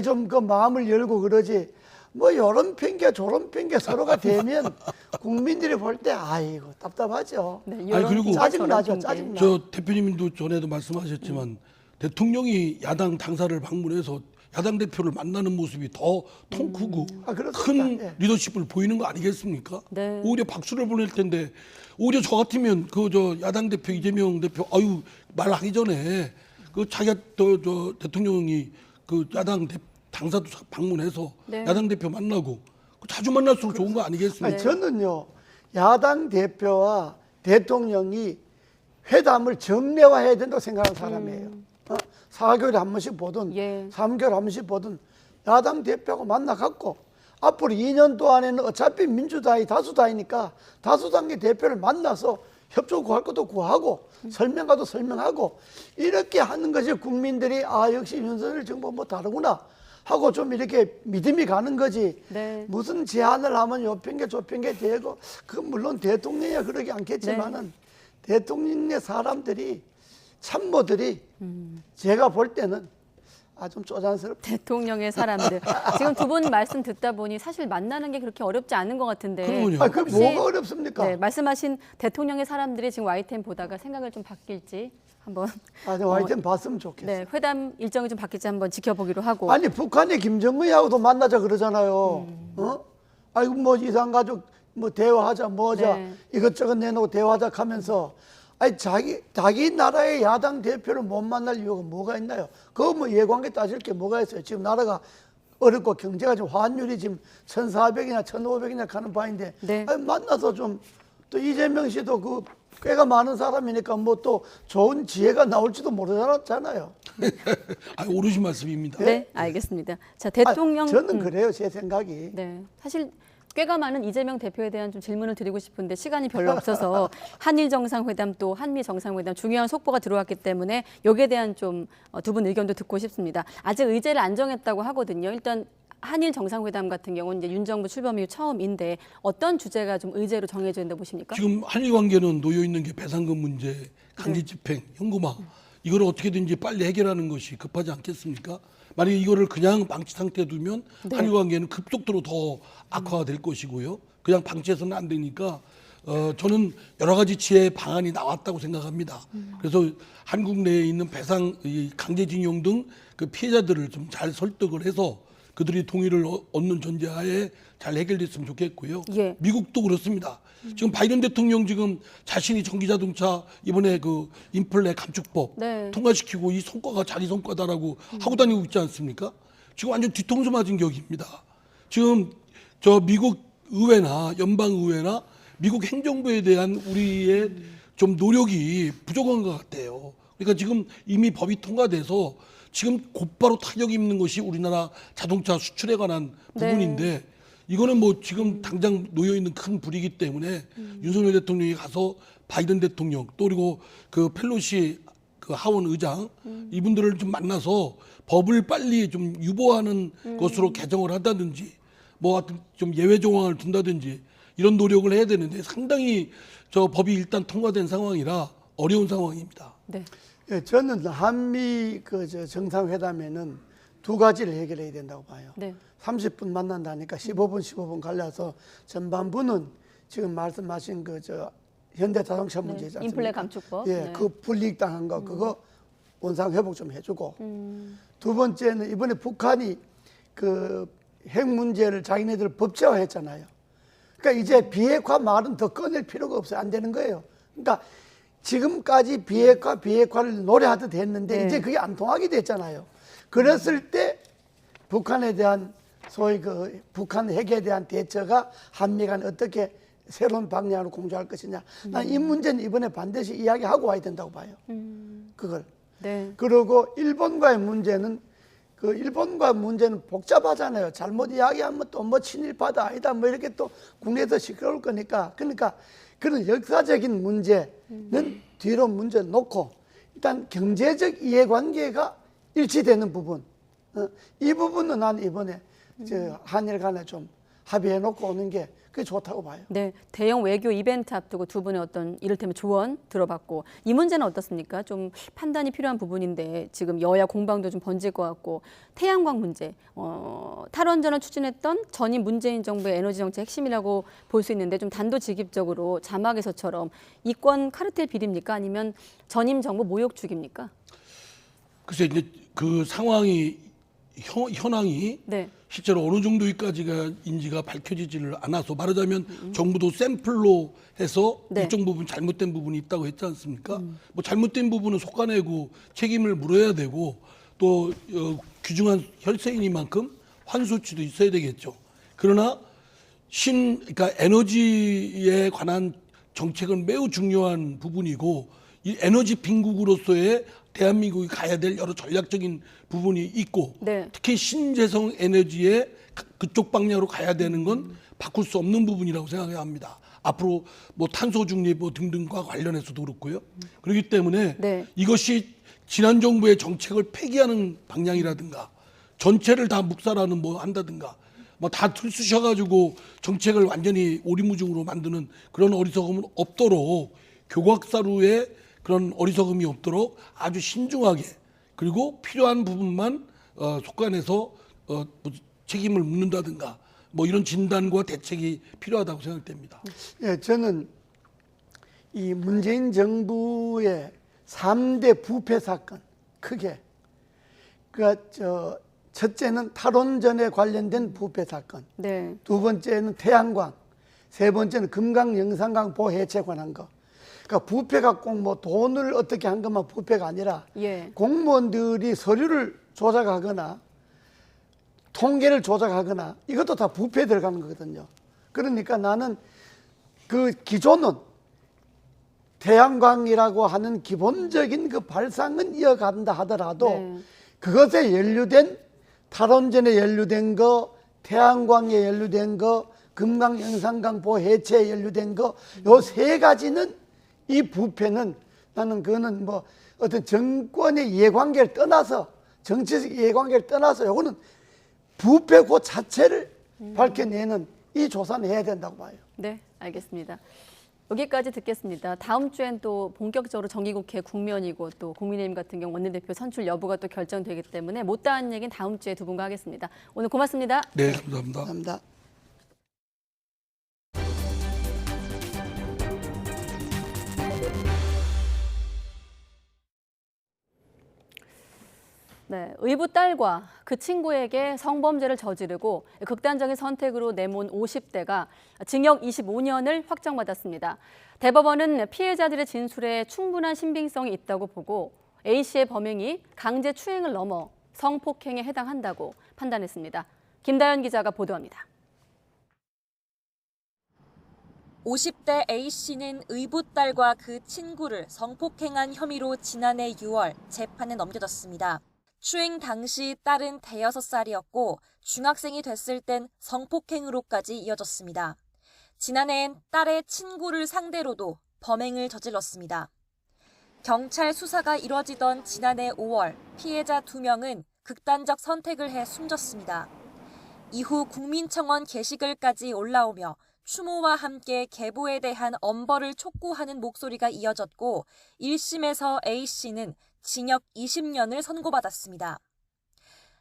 좀 그 마음을 열고 그러지. 뭐 이런 핑계 저런 핑계 서로가 되면 국민들이 볼 때 아이고 답답하죠. 그리고 짜증나죠. 짜증나. 저 대표님도 전에도 말씀하셨지만 대통령이 야당 당사를 방문해서 야당 대표를 만나는 모습이 더 통 크고 큰 리더십을 보이는 거 아니겠습니까? 오히려 박수를 보낼 텐데 오히려 저 같으면 야당 대표 이재명 대표 말하기 전에 자기가 저 대통령이 그 야당 당사도 방문해서 야당 대표 만나고 자주 만날수록 좋은 거 아니겠습니까? 저는요 야당 대표와 대통령이 회담을 정례화해야 된다고 생각하는 사람이에요. 4개월에 한 번씩 보든 3개월에 한 번씩 보든 야당 대표하고 만나갖고 앞으로 2년 동안에는 어차피 민주당이 다수당이니까 다수당의 대표를 만나서 협조 구할 것도 구하고 설명가도 설명하고 이렇게 하는 것이 국민들이 역시 윤석열 정부 뭐 다르구나 하고 좀 이렇게 믿음이 가는 거지. 무슨 제안을 하면 요 핑계 저 핑계 대고 그건 물론 대통령이야 그러지 않겠지만은 대통령의 사람들이 참모들이 제가 볼 때는 좀 쪼잔스럽다. 대통령의 사람들. 지금 두 분 말씀 듣다 보니 사실 만나는 게 그렇게 어렵지 않은 것 같은데. 그럼요. 그 뭐가 어렵습니까? 네, 말씀하신 대통령의 사람들이 지금 YTN 보다가 생각을 좀 바뀔지 한번. YTN 봤으면 좋겠어요. 네, 회담 일정이 좀 바뀔지 한번 지켜보기로 하고. 아니 북한이 김정은하고도 만나자 그러잖아요. 아이고 뭐 이산가족 뭐 대화하자 뭐하자 이것저것 내놓고 대화하자 하면서 아니 자기 나라의 야당 대표를 못 만날 이유가 뭐가 있나요? 그거 뭐 이해관계 따질 게 뭐가 있어요? 지금 나라가 어렵고 경제가 지금 환율이 지금 1,400이나 1,500이나 가는 바인데 아니, 만나서 좀 또 이재명 씨도 그 꽤가 많은 사람이니까 뭐 또 좋은 지혜가 나올지도 모르잖아요. 옳으신 말씀입니다. 네, 알겠습니다. 자, 대통령 저는 그래요, 제 생각이. 네, 사실 꽤가 많은 이재명 대표에 대한 좀 질문을 드리고 싶은데 시간이 별로 없어서 한일 정상회담 또 한미 정상회담 중요한 속보가 들어왔기 때문에 여기에 대한 좀 두 분 의견도 듣고 싶습니다. 아직 의제를 안 정했다고 하거든요. 일단 한일 정상회담 같은 경우는 이제 윤 정부 출범 이후 처음인데 어떤 주제가 좀 의제로 정해져 있다고 보십니까? 지금 한일 관계는 놓여 있는 게 배상금 문제, 강제 집행, 현금화 이걸 어떻게든지 빨리 해결하는 것이 급하지 않겠습니까? 만약에 이거를 그냥 방치 상태에 두면 한일 관계는 급속도로 더 악화가 될 것이고요. 그냥 방치해서는 안 되니까 저는 여러 가지 지혜의 방안이 나왔다고 생각합니다. 그래서 한국 내에 있는 배상, 강제징용 등 그 피해자들을 좀 잘 설득을 해서 그들이 동의를 얻는 전제하에 잘 해결됐으면 좋겠고요. 미국도 그렇습니다. 지금 바이든 대통령 지금 자신이 전기자동차 이번에 그 인플레 감축법 통과시키고 이 성과가 자기 성과다라고 하고 다니고 있지 않습니까? 지금 완전 뒤통수 맞은 격입니다. 지금 저 미국 의회나 연방 의회나 미국 행정부에 대한 우리의 좀 노력이 부족한 것 같아요. 그러니까 지금 이미 법이 통과돼서 지금 곧바로 타격이 있는 것이 우리나라 자동차 수출에 관한 부분인데 이거는 뭐 지금 당장 놓여 있는 큰 불이기 때문에 윤석열 대통령이 가서 바이든 대통령 또 그리고 그 펠로시 그 하원 의장 이분들을 좀 만나서 법을 빨리 좀 유보하는 것으로 개정을 한다든지 뭐 하여튼 좀 예외 조항을 둔다든지 이런 노력을 해야 되는데 상당히 저 법이 일단 통과된 상황이라 어려운 상황입니다. 예, 저는 한미 그 정상회담에는 두 가지를 해결해야 된다고 봐요. 30분 만난다니까 15분 갈려서 전반부는 지금 말씀하신 그 현대자동차 문제지 않습니까? 인플레 감축법. 예, 그 불이익 당한 거 그거 원상 회복 좀 해주고 두 번째는 이번에 북한이 그 핵 문제를 자기네들 법제화했잖아요. 그러니까 이제 비핵화 말은 더 꺼낼 필요가 없어요. 안 되는 거예요. 그러니까 지금까지 비핵화를 노래하듯 했는데 이제 그게 안 통하게 됐잖아요. 그랬을 때 북한에 대한 소위 그 북한 핵에 대한 대처가 한미 간 어떻게 새로운 방향으로 공조할 것이냐. 난 이 문제는 이번에 반드시 이야기하고 와야 된다고 봐요. 그걸. 그리고 일본과의 문제는 복잡하잖아요. 잘못 이야기하면 또 뭐 친일파다 아니다 뭐 이렇게 또 국내에서 시끄러울 거니까. 그러니까 그런 역사적인 문제는 뒤로 문제 놓고 일단 경제적 이해관계가 일치되는 부분 이 부분은 난 이번에 한일 간에 좀 합의해 놓고 오는 게 그게 좋다고 봐요. 네, 대형 외교 이벤트 앞두고 두 분의 어떤 이를테면 조언 들어봤고 이 문제는 어떻습니까? 좀 판단이 필요한 부분인데 지금 여야 공방도 좀 번질 것 같고 태양광 문제, 탈원전을 추진했던 전임 문재인 정부의 에너지 정책 핵심이라고 볼 수 있는데 좀 단도직입적으로 자막에서처럼 이권 카르텔 비리입니까? 아니면 전임 정부 모욕죽입니까? 글쎄 이제 그 상황이 현황이 실제로 어느 정도까지가 인지가 밝혀지지를 않아서 말하자면 정부도 샘플로 해서 일정 부분 잘못된 부분이 있다고 했지 않습니까? 뭐 잘못된 부분은 속아내고 책임을 물어야 되고 또 규정한 혈세이니만큼 환수치도 있어야 되겠죠. 그러나 그러니까 에너지에 관한 정책은 매우 중요한 부분이고 이 에너지 빈국으로서의 대한민국이 가야 될 여러 전략적인 부분이 있고 특히 신재생 에너지의 그쪽 방향으로 가야 되는 건 바꿀 수 없는 부분이라고 생각해야 합니다. 앞으로 뭐 탄소 중립 뭐 등등과 관련해서도 그렇고요. 그렇기 때문에 이것이 지난 정부의 정책을 폐기하는 방향이라든가 전체를 다 묵살하는 뭐 한다든가 뭐 다 틀쑤셔가지고 정책을 완전히 오리무중으로 만드는 그런 어리석음은 없도록 교과서루의 그런 어리석음이 없도록 아주 신중하게 그리고 필요한 부분만 속간해서 뭐 책임을 묻는다든가 뭐 이런 진단과 대책이 필요하다고 생각됩니다. 예, 저는 이 문재인 정부의 3대 부패 사건 크게 첫째는 탈원전에 관련된 부패 사건, 네. 두 번째는 태양광, 세 번째는 금강 영산강 보호 해체 관한 거. 그러니까 부패가 꼭 뭐 돈을 어떻게 한 것만 부패가 아니라 예. 공무원들이 서류를 조작하거나 통계를 조작하거나 이것도 다 부패에 들어가는 거거든요. 그러니까 나는 그 기존은 태양광이라고 하는 기본적인 그 발상은 이어간다 하더라도 네. 그것에 연루된 탈원전에 연루된 거, 태양광에 연루된 거, 금강 영산강 보호 해체에 연루된 거, 요 세 가지는 이 부패는 나는 그거는 뭐 어떤 정권의 이해관계를 떠나서 정치적 이해관계를 떠나서 요거는 부패 그 자체를 밝혀내는 이 조사는 해야 된다고 봐요. 네, 알겠습니다. 여기까지 듣겠습니다. 다음 주엔 또 본격적으로 정기국회 국면이고 또 국민의힘 같은 경우 원내대표 선출 여부가 또 결정되기 때문에 못다한 얘기는 다음 주에 두 분과 하겠습니다. 오늘 고맙습니다. 네, 감사합니다. 감사합니다. 네, 의붓 딸과 그 친구에게 성범죄를 저지르고 극단적인 선택으로 내몬 50대가 징역 25년을 확정받았습니다. 대법원은 피해자들의 진술에 충분한 신빙성이 있다고 보고 A씨의 범행이 강제 추행을 넘어 성폭행에 해당한다고 판단했습니다. 김다연 기자가 보도합니다. 50대 A씨는 의붓 딸과 그 친구를 성폭행한 혐의로 지난해 6월 재판에 넘겨졌습니다. 추행 당시 딸은 대여섯 살이었고 중학생이 됐을 땐 성폭행으로까지 이어졌습니다. 지난해엔 딸의 친구를 상대로도 범행을 저질렀습니다. 경찰 수사가 이뤄지던 지난해 5월 피해자 2명은 극단적 선택을 해 숨졌습니다. 이후 국민청원 게시글까지 올라오며 추모와 함께 계보에 대한 엄벌을 촉구하는 목소리가 이어졌고 1심에서 A씨는 징역 20년을 선고받았습니다.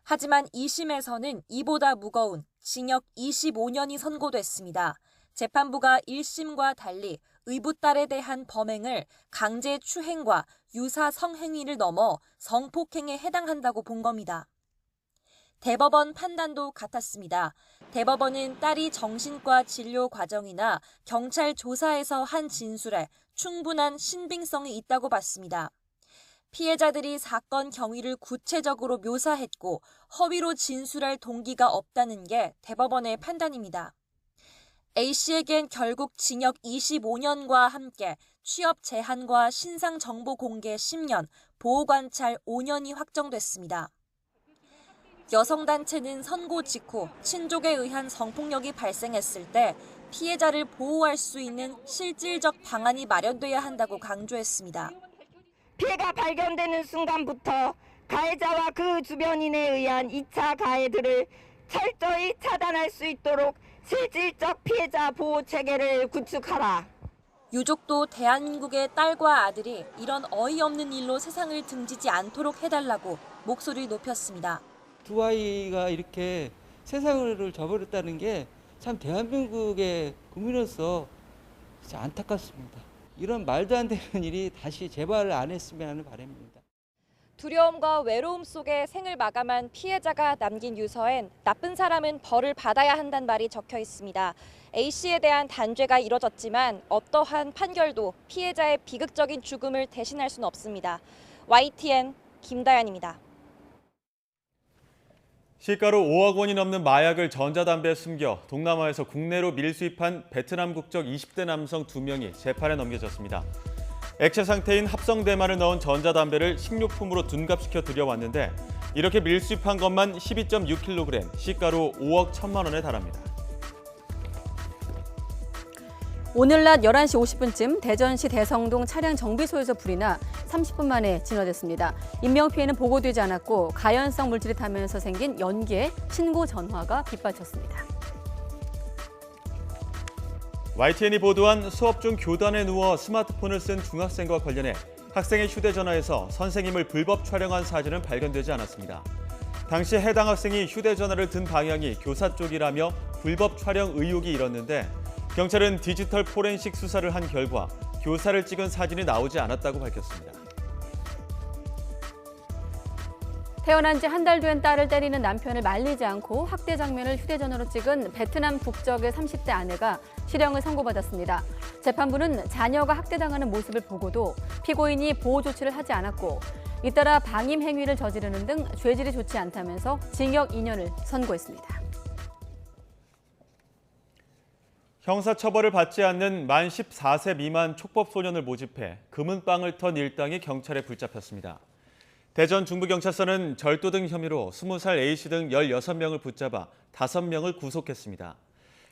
하지만 2심에서는 이보다 무거운 징역 25년이 선고됐습니다. 재판부가 1심과 달리 의붓 딸에 대한 범행을 강제 추행과 유사 성행위를 넘어 성폭행에 해당한다고 본 겁니다. 대법원 판단도 같았습니다. 대법원은 딸이 정신과 진료 과정이나 경찰 조사에서 한 진술에 충분한 신빙성이 있다고 봤습니다. 피해자들이 사건 경위를 구체적으로 묘사했고 허위로 진술할 동기가 없다는 게 대법원의 판단입니다. A씨에겐 결국 징역 25년과 함께 취업 제한과 신상 정보 공개 10년, 보호관찰 5년이 확정됐습니다. 여성단체는 선고 직후 친족에 의한 성폭력이 발생했을 때 피해자를 보호할 수 있는 실질적 방안이 마련돼야 한다고 강조했습니다. 피해가 발견되는 순간부터 가해자와 그 주변인에 의한 2차 가해들을 철저히 차단할 수 있도록 실질적 피해자 보호 체계를 구축하라. 유족도 대한민국의 딸과 아들이 이런 어이없는 일로 세상을 등지지 않도록 해달라고 목소리를 높였습니다. 두 아이가 이렇게 세상을 저버렸다는 게 참 대한민국의 국민으로서 진짜 안타깝습니다. 이런 말도 안 되는 일이 다시 재발을 안 했으면 하는 바람입니다. 두려움과 외로움 속에 생을 마감한 피해자가 남긴 유서엔 나쁜 사람은 벌을 받아야 한다는 말이 적혀 있습니다. A씨에 대한 단죄가 이뤄졌지만 어떠한 판결도 피해자의 비극적인 죽음을 대신할 수는 없습니다. YTN 김다연입니다. 시가로 5억 원이 넘는 마약을 전자담배에 숨겨 동남아에서 국내로 밀수입한 베트남 국적 20대 남성 2명이 재판에 넘겨졌습니다. 액체 상태인 합성 대만을 넣은 전자담배를 식료품으로 둔갑시켜 들여왔는데 이렇게 밀수입한 것만 12.6kg, 시가로 5억 1천만 원에 달합니다. 오늘 낮 11시 50분쯤 대전시 대성동 차량 정비소에서 불이 나 30분 만에 진화됐습니다. 인명피해는 보고되지 않았고 가연성 물질이 타면서 생긴 연기에 신고 전화가 빗발쳤습니다. YTN이 보도한 수업 중 교단에 누워 스마트폰을 쓴 중학생과 관련해 학생의 휴대전화에서 선생님을 불법 촬영한 사진은 발견되지 않았습니다. 당시 해당 학생이 휴대전화를 든 방향이 교사 쪽이라며 불법 촬영 의혹이 일었는데 경찰은 디지털 포렌식 수사를 한 결과 교사를 찍은 사진이 나오지 않았다고 밝혔습니다. 태어난 지 한 달 된 딸을 때리는 남편을 말리지 않고 학대 장면을 휴대전화로 찍은 베트남 국적의 30대 아내가 실형을 선고받았습니다. 재판부는 자녀가 학대당하는 모습을 보고도 피고인이 보호 조치를 하지 않았고 잇따라 방임 행위를 저지르는 등 죄질이 좋지 않다면서 징역 2년을 선고했습니다. 형사처벌을 받지 않는 만 14세 미만 촉법소년을 모집해 금은빵을 턴 일당이 경찰에 붙잡혔습니다. 대전 중부경찰서는 절도 등 혐의로 20살 A씨 등 16명을 붙잡아 5명을 구속했습니다.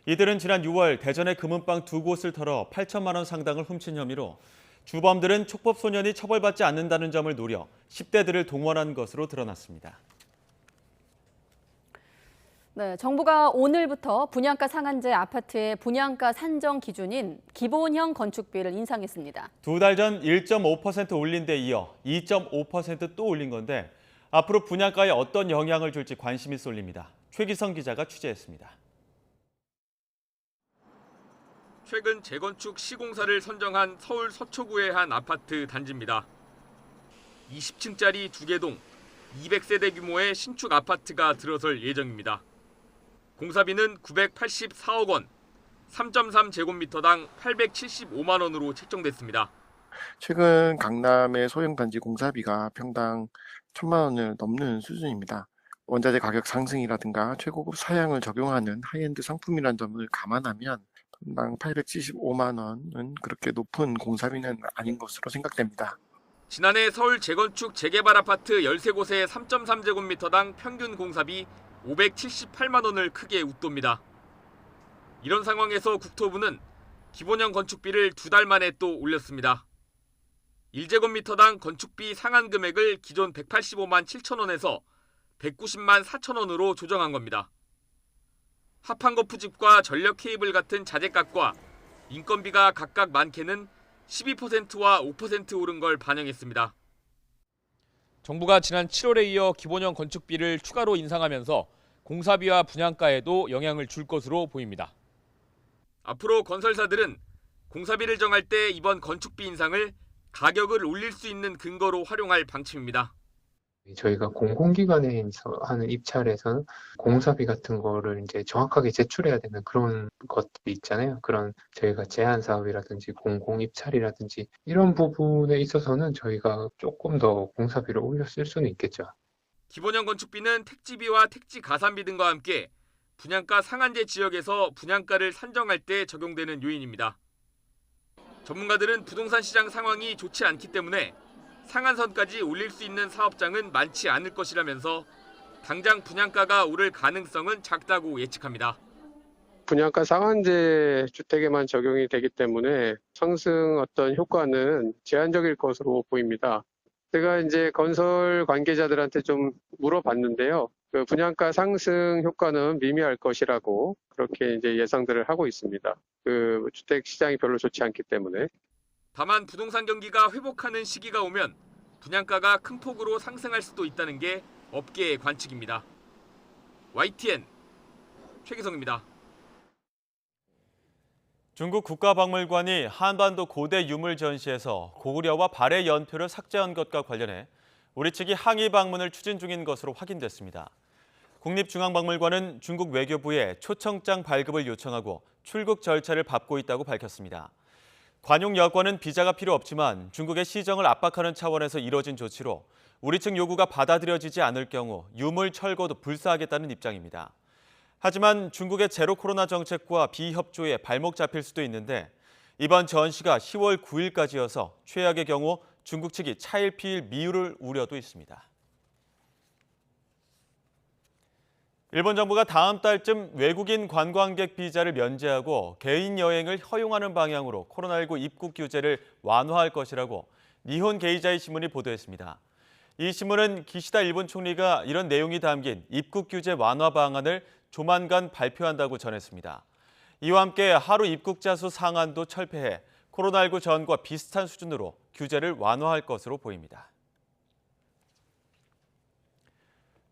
이들은 지난 6월 대전의 금은빵 2곳을 털어 8천만 원 상당을 훔친 혐의로 주범들은 촉법소년이 처벌받지 않는다는 점을 노려 10대들을 동원한 것으로 드러났습니다. 네, 정부가 오늘부터 분양가 상한제 아파트의 분양가 산정 기준인 기본형 건축비를 인상했습니다. 2달 전 1.5% 올린 데 이어 2.5% 또 올린 건데 앞으로 분양가에 어떤 영향을 줄지 관심이 쏠립니다. 최기성 기자가 취재했습니다. 최근 재건축 시공사를 선정한 서울 서초구의 한 아파트 단지입니다. 20층짜리 2개 동, 200세대 규모의 신축 아파트가 들어설 예정입니다. 공사비는 984억 원, 3.3제곱미터당 875만 원으로 책정됐습니다. 최근 강남의 소형 단지 공사비가 평당 1,000만 원을 넘는 수준입니다. 원자재 가격 상승이라든가 최고급 사양을 적용하는 하이엔드 상품이라는 점을 감안하면 평당 875만 원은 그렇게 높은 공사비는 아닌 것으로 생각됩니다. 지난해 서울 재건축 재개발 아파트 13곳의 3.3제곱미터당 평균 공사비 578만 원을 크게 웃돕니다. 이런 상황에서 국토부는 기본형 건축비를 2달 만에 또 올렸습니다. 1제곱미터당 건축비 상한 금액을 기존 185만 7천 원에서 190만 4천 원으로 조정한 겁니다. 합판거 푸집과 전력 케이블 같은 자재값과 인건비가 각각 많게는 12%와 5% 오른 걸 반영했습니다. 정부가 지난 7월에 이어 기본형 건축비를 추가로 인상하면서 공사비와 분양가에도 영향을 줄 것으로 보입니다. 앞으로 건설사들은 공사비를 정할 때 이번 건축비 인상을 가격을 올릴 수 있는 근거로 활용할 방침입니다. 저희가 공공기관에서 하는 입찰에서는 공사비 같은 거를 이제 정확하게 제출해야 되는 그런 것들이 있잖아요. 그런 저희가 제한 사업이라든지 공공 입찰이라든지 이런 부분에 있어서는 저희가 조금 더 공사비를 올려 쓸 수는 있겠죠. 기본형 건축비는 택지비와 택지 가산비 등과 함께 분양가 상한제 지역에서 분양가를 산정할 때 적용되는 요인입니다. 전문가들은 부동산 시장 상황이 좋지 않기 때문에 상한선까지 올릴 수 있는 사업장은 많지 않을 것이라면서 당장 분양가가 오를 가능성은 작다고 예측합니다. 분양가 상한제 주택에만 적용이 되기 때문에 상승 어떤 효과는 제한적일 것으로 보입니다. 제가 이제 건설 관계자들한테 좀 물어봤는데요. 그 분양가 상승 효과는 미미할 것이라고 그렇게 이제 예상들을 하고 있습니다. 그 주택 시장이 별로 좋지 않기 때문에. 다만 부동산 경기가 회복하는 시기가 오면 분양가가 큰 폭으로 상승할 수도 있다는 게 업계의 관측입니다. YTN 최기성입니다. 중국 국가박물관이 한반도 고대 유물 전시에서 고구려와 발의 연표를 삭제한 것과 관련해 우리 측이 항의 방문을 추진 중인 것으로 확인됐습니다. 국립중앙박물관은 중국 외교부에 초청장 발급을 요청하고 출국 절차를 밟고 있다고 밝혔습니다. 관용 여권은 비자가 필요 없지만 중국의 시정을 압박하는 차원에서 이뤄진 조치로 우리 측 요구가 받아들여지지 않을 경우 유물 철거도 불사하겠다는 입장입니다. 하지만 중국의 제로 코로나 정책과 비협조에 발목 잡힐 수도 있는데 이번 전시가 10월 9일까지여서 최악의 경우 중국 측이 차일피일 미룰 우려도 있습니다. 일본 정부가 다음 달쯤 외국인 관광객 비자를 면제하고 개인 여행을 허용하는 방향으로 코로나19 입국 규제를 완화할 것이라고 니혼 게이자이 신문이 보도했습니다. 이 신문은 기시다 일본 총리가 이런 내용이 담긴 입국 규제 완화 방안을 조만간 발표한다고 전했습니다. 이와 함께 하루 입국자 수 상한도 철폐해 코로나19 전과 비슷한 수준으로 규제를 완화할 것으로 보입니다.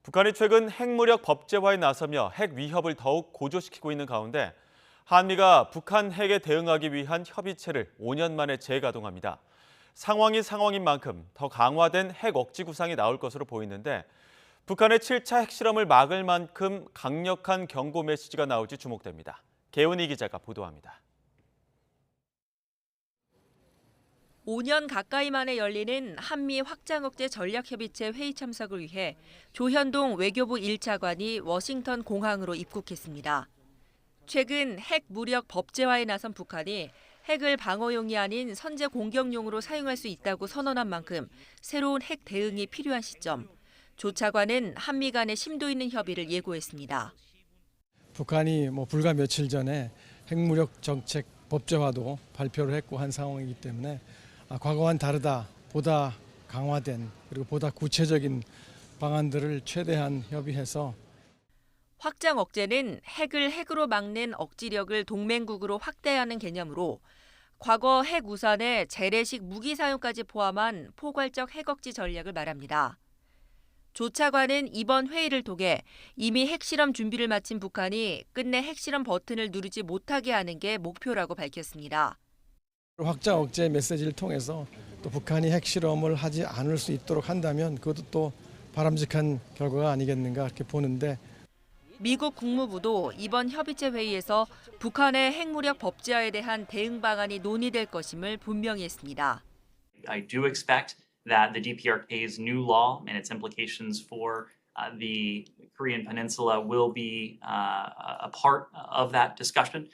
북한이 최근 핵무력 법제화에 나서며 핵 위협을 더욱 고조시키고 있는 가운데 한미가 북한 핵에 대응하기 위한 협의체를 5년 만에 재가동합니다. 상황이 상황인 만큼 더 강화된 핵 억지 구상이 나올 것으로 보이는데 북한의 7차 핵실험을 막을 만큼 강력한 경고 메시지가 나올지 주목됩니다. 개훈이 기자가 보도합니다. 5년 가까이 만에 열리는 한미 확장억제 전략협의체 회의 참석을 위해 조현동 외교부 1차관이 워싱턴 공항으로 입국했습니다. 최근 핵 무력 법제화에 나선 북한이 핵을 방어용이 아닌 선제 공격용으로 사용할 수 있다고 선언한 만큼 새로운 핵 대응이 필요한 시점. 조 차관은 한미 간의 심도 있는 협의를 예고했습니다. 북한이 불과 며칠 전에 핵무력 정책 법제화도 발표를 했고 한 상황이기 때문에 과거와는 다르다, 보다 강화된 그리고 보다 구체적인 방안들을 최대한 협의해서 확장 억제는 핵을 핵으로 막는 억지력을 동맹국으로 확대하는 개념으로 과거 핵 우산의 재래식 무기 사용까지 포함한 포괄적 핵 억지 전략을 말합니다. 조 차관은 이번 회의를 통해 이미 핵실험 준비를 마친 북한이 끝내 핵실험 버튼을 누르지 못하게 하는 게 목표라고 밝혔습니다. 확장 억제 메시지를 통해서 또 북한이 핵실험을 하지 않을 수 있도록 한다면 그것도 또 바람직한 결과가 아니겠는가 이렇게 보는데 미국 국무부도 이번 협의체 회의에서 북한의 핵무력 법제화에 대한 대응 방안이 논의될 것임을 분명히 했습니다. I do expect that the DPRK's new law and its implications for the Korean Peninsula will be a part of that discussion.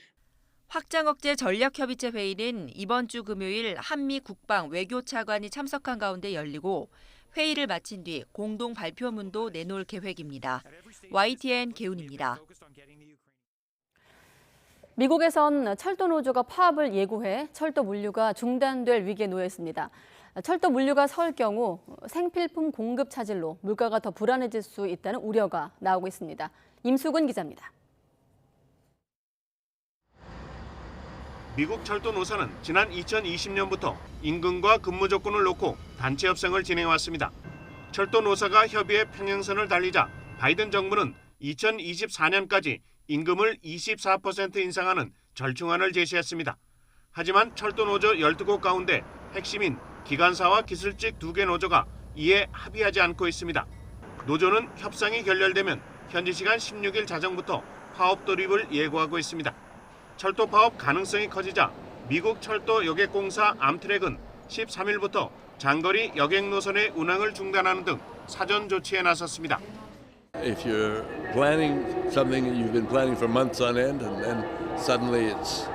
확장억제 전략협의체 회의는 이번 주 금요일 한미 국방 외교차관이 참석한 가운데 열리고 회의를 마친 뒤 공동 발표문도 내놓을 계획입니다. YTN 개훈입니다. 미국에선 철도 노조가 파업을 예고해 철도 물류가 중단될 위기에 놓여 있습니다. 철도 물류가 설 경우 생필품 공급 차질로 물가가 더 불안해질 수 있다는 우려가 나오고 있습니다. 임수근 기자입니다. 미국 철도 노사는 지난 2020년부터 임금과 근무 조건을 놓고 단체 협상을 진행해왔습니다. 철도 노사가 협의의 평행선을 달리자 바이든 정부는 2024년까지 임금을 24% 인상하는 절충안을 제시했습니다. 하지만 철도 노조 12곳 가운데 핵심인 기관사와 기술직 2개 노조가 이에 합의하지 않고 있습니다. 노조는 협상이 결렬되면 현지 시간 16일 자정부터 파업 돌입을 예고하고 있습니다. 철도 파업 가능성이 커지자 미국 철도 여객공사 암트랙은 13일부터 장거리 여객 노선의 운항을 중단하는 등 사전 조치에 나섰습니다. If you're planning something that you've been planning for months on end and then suddenly it's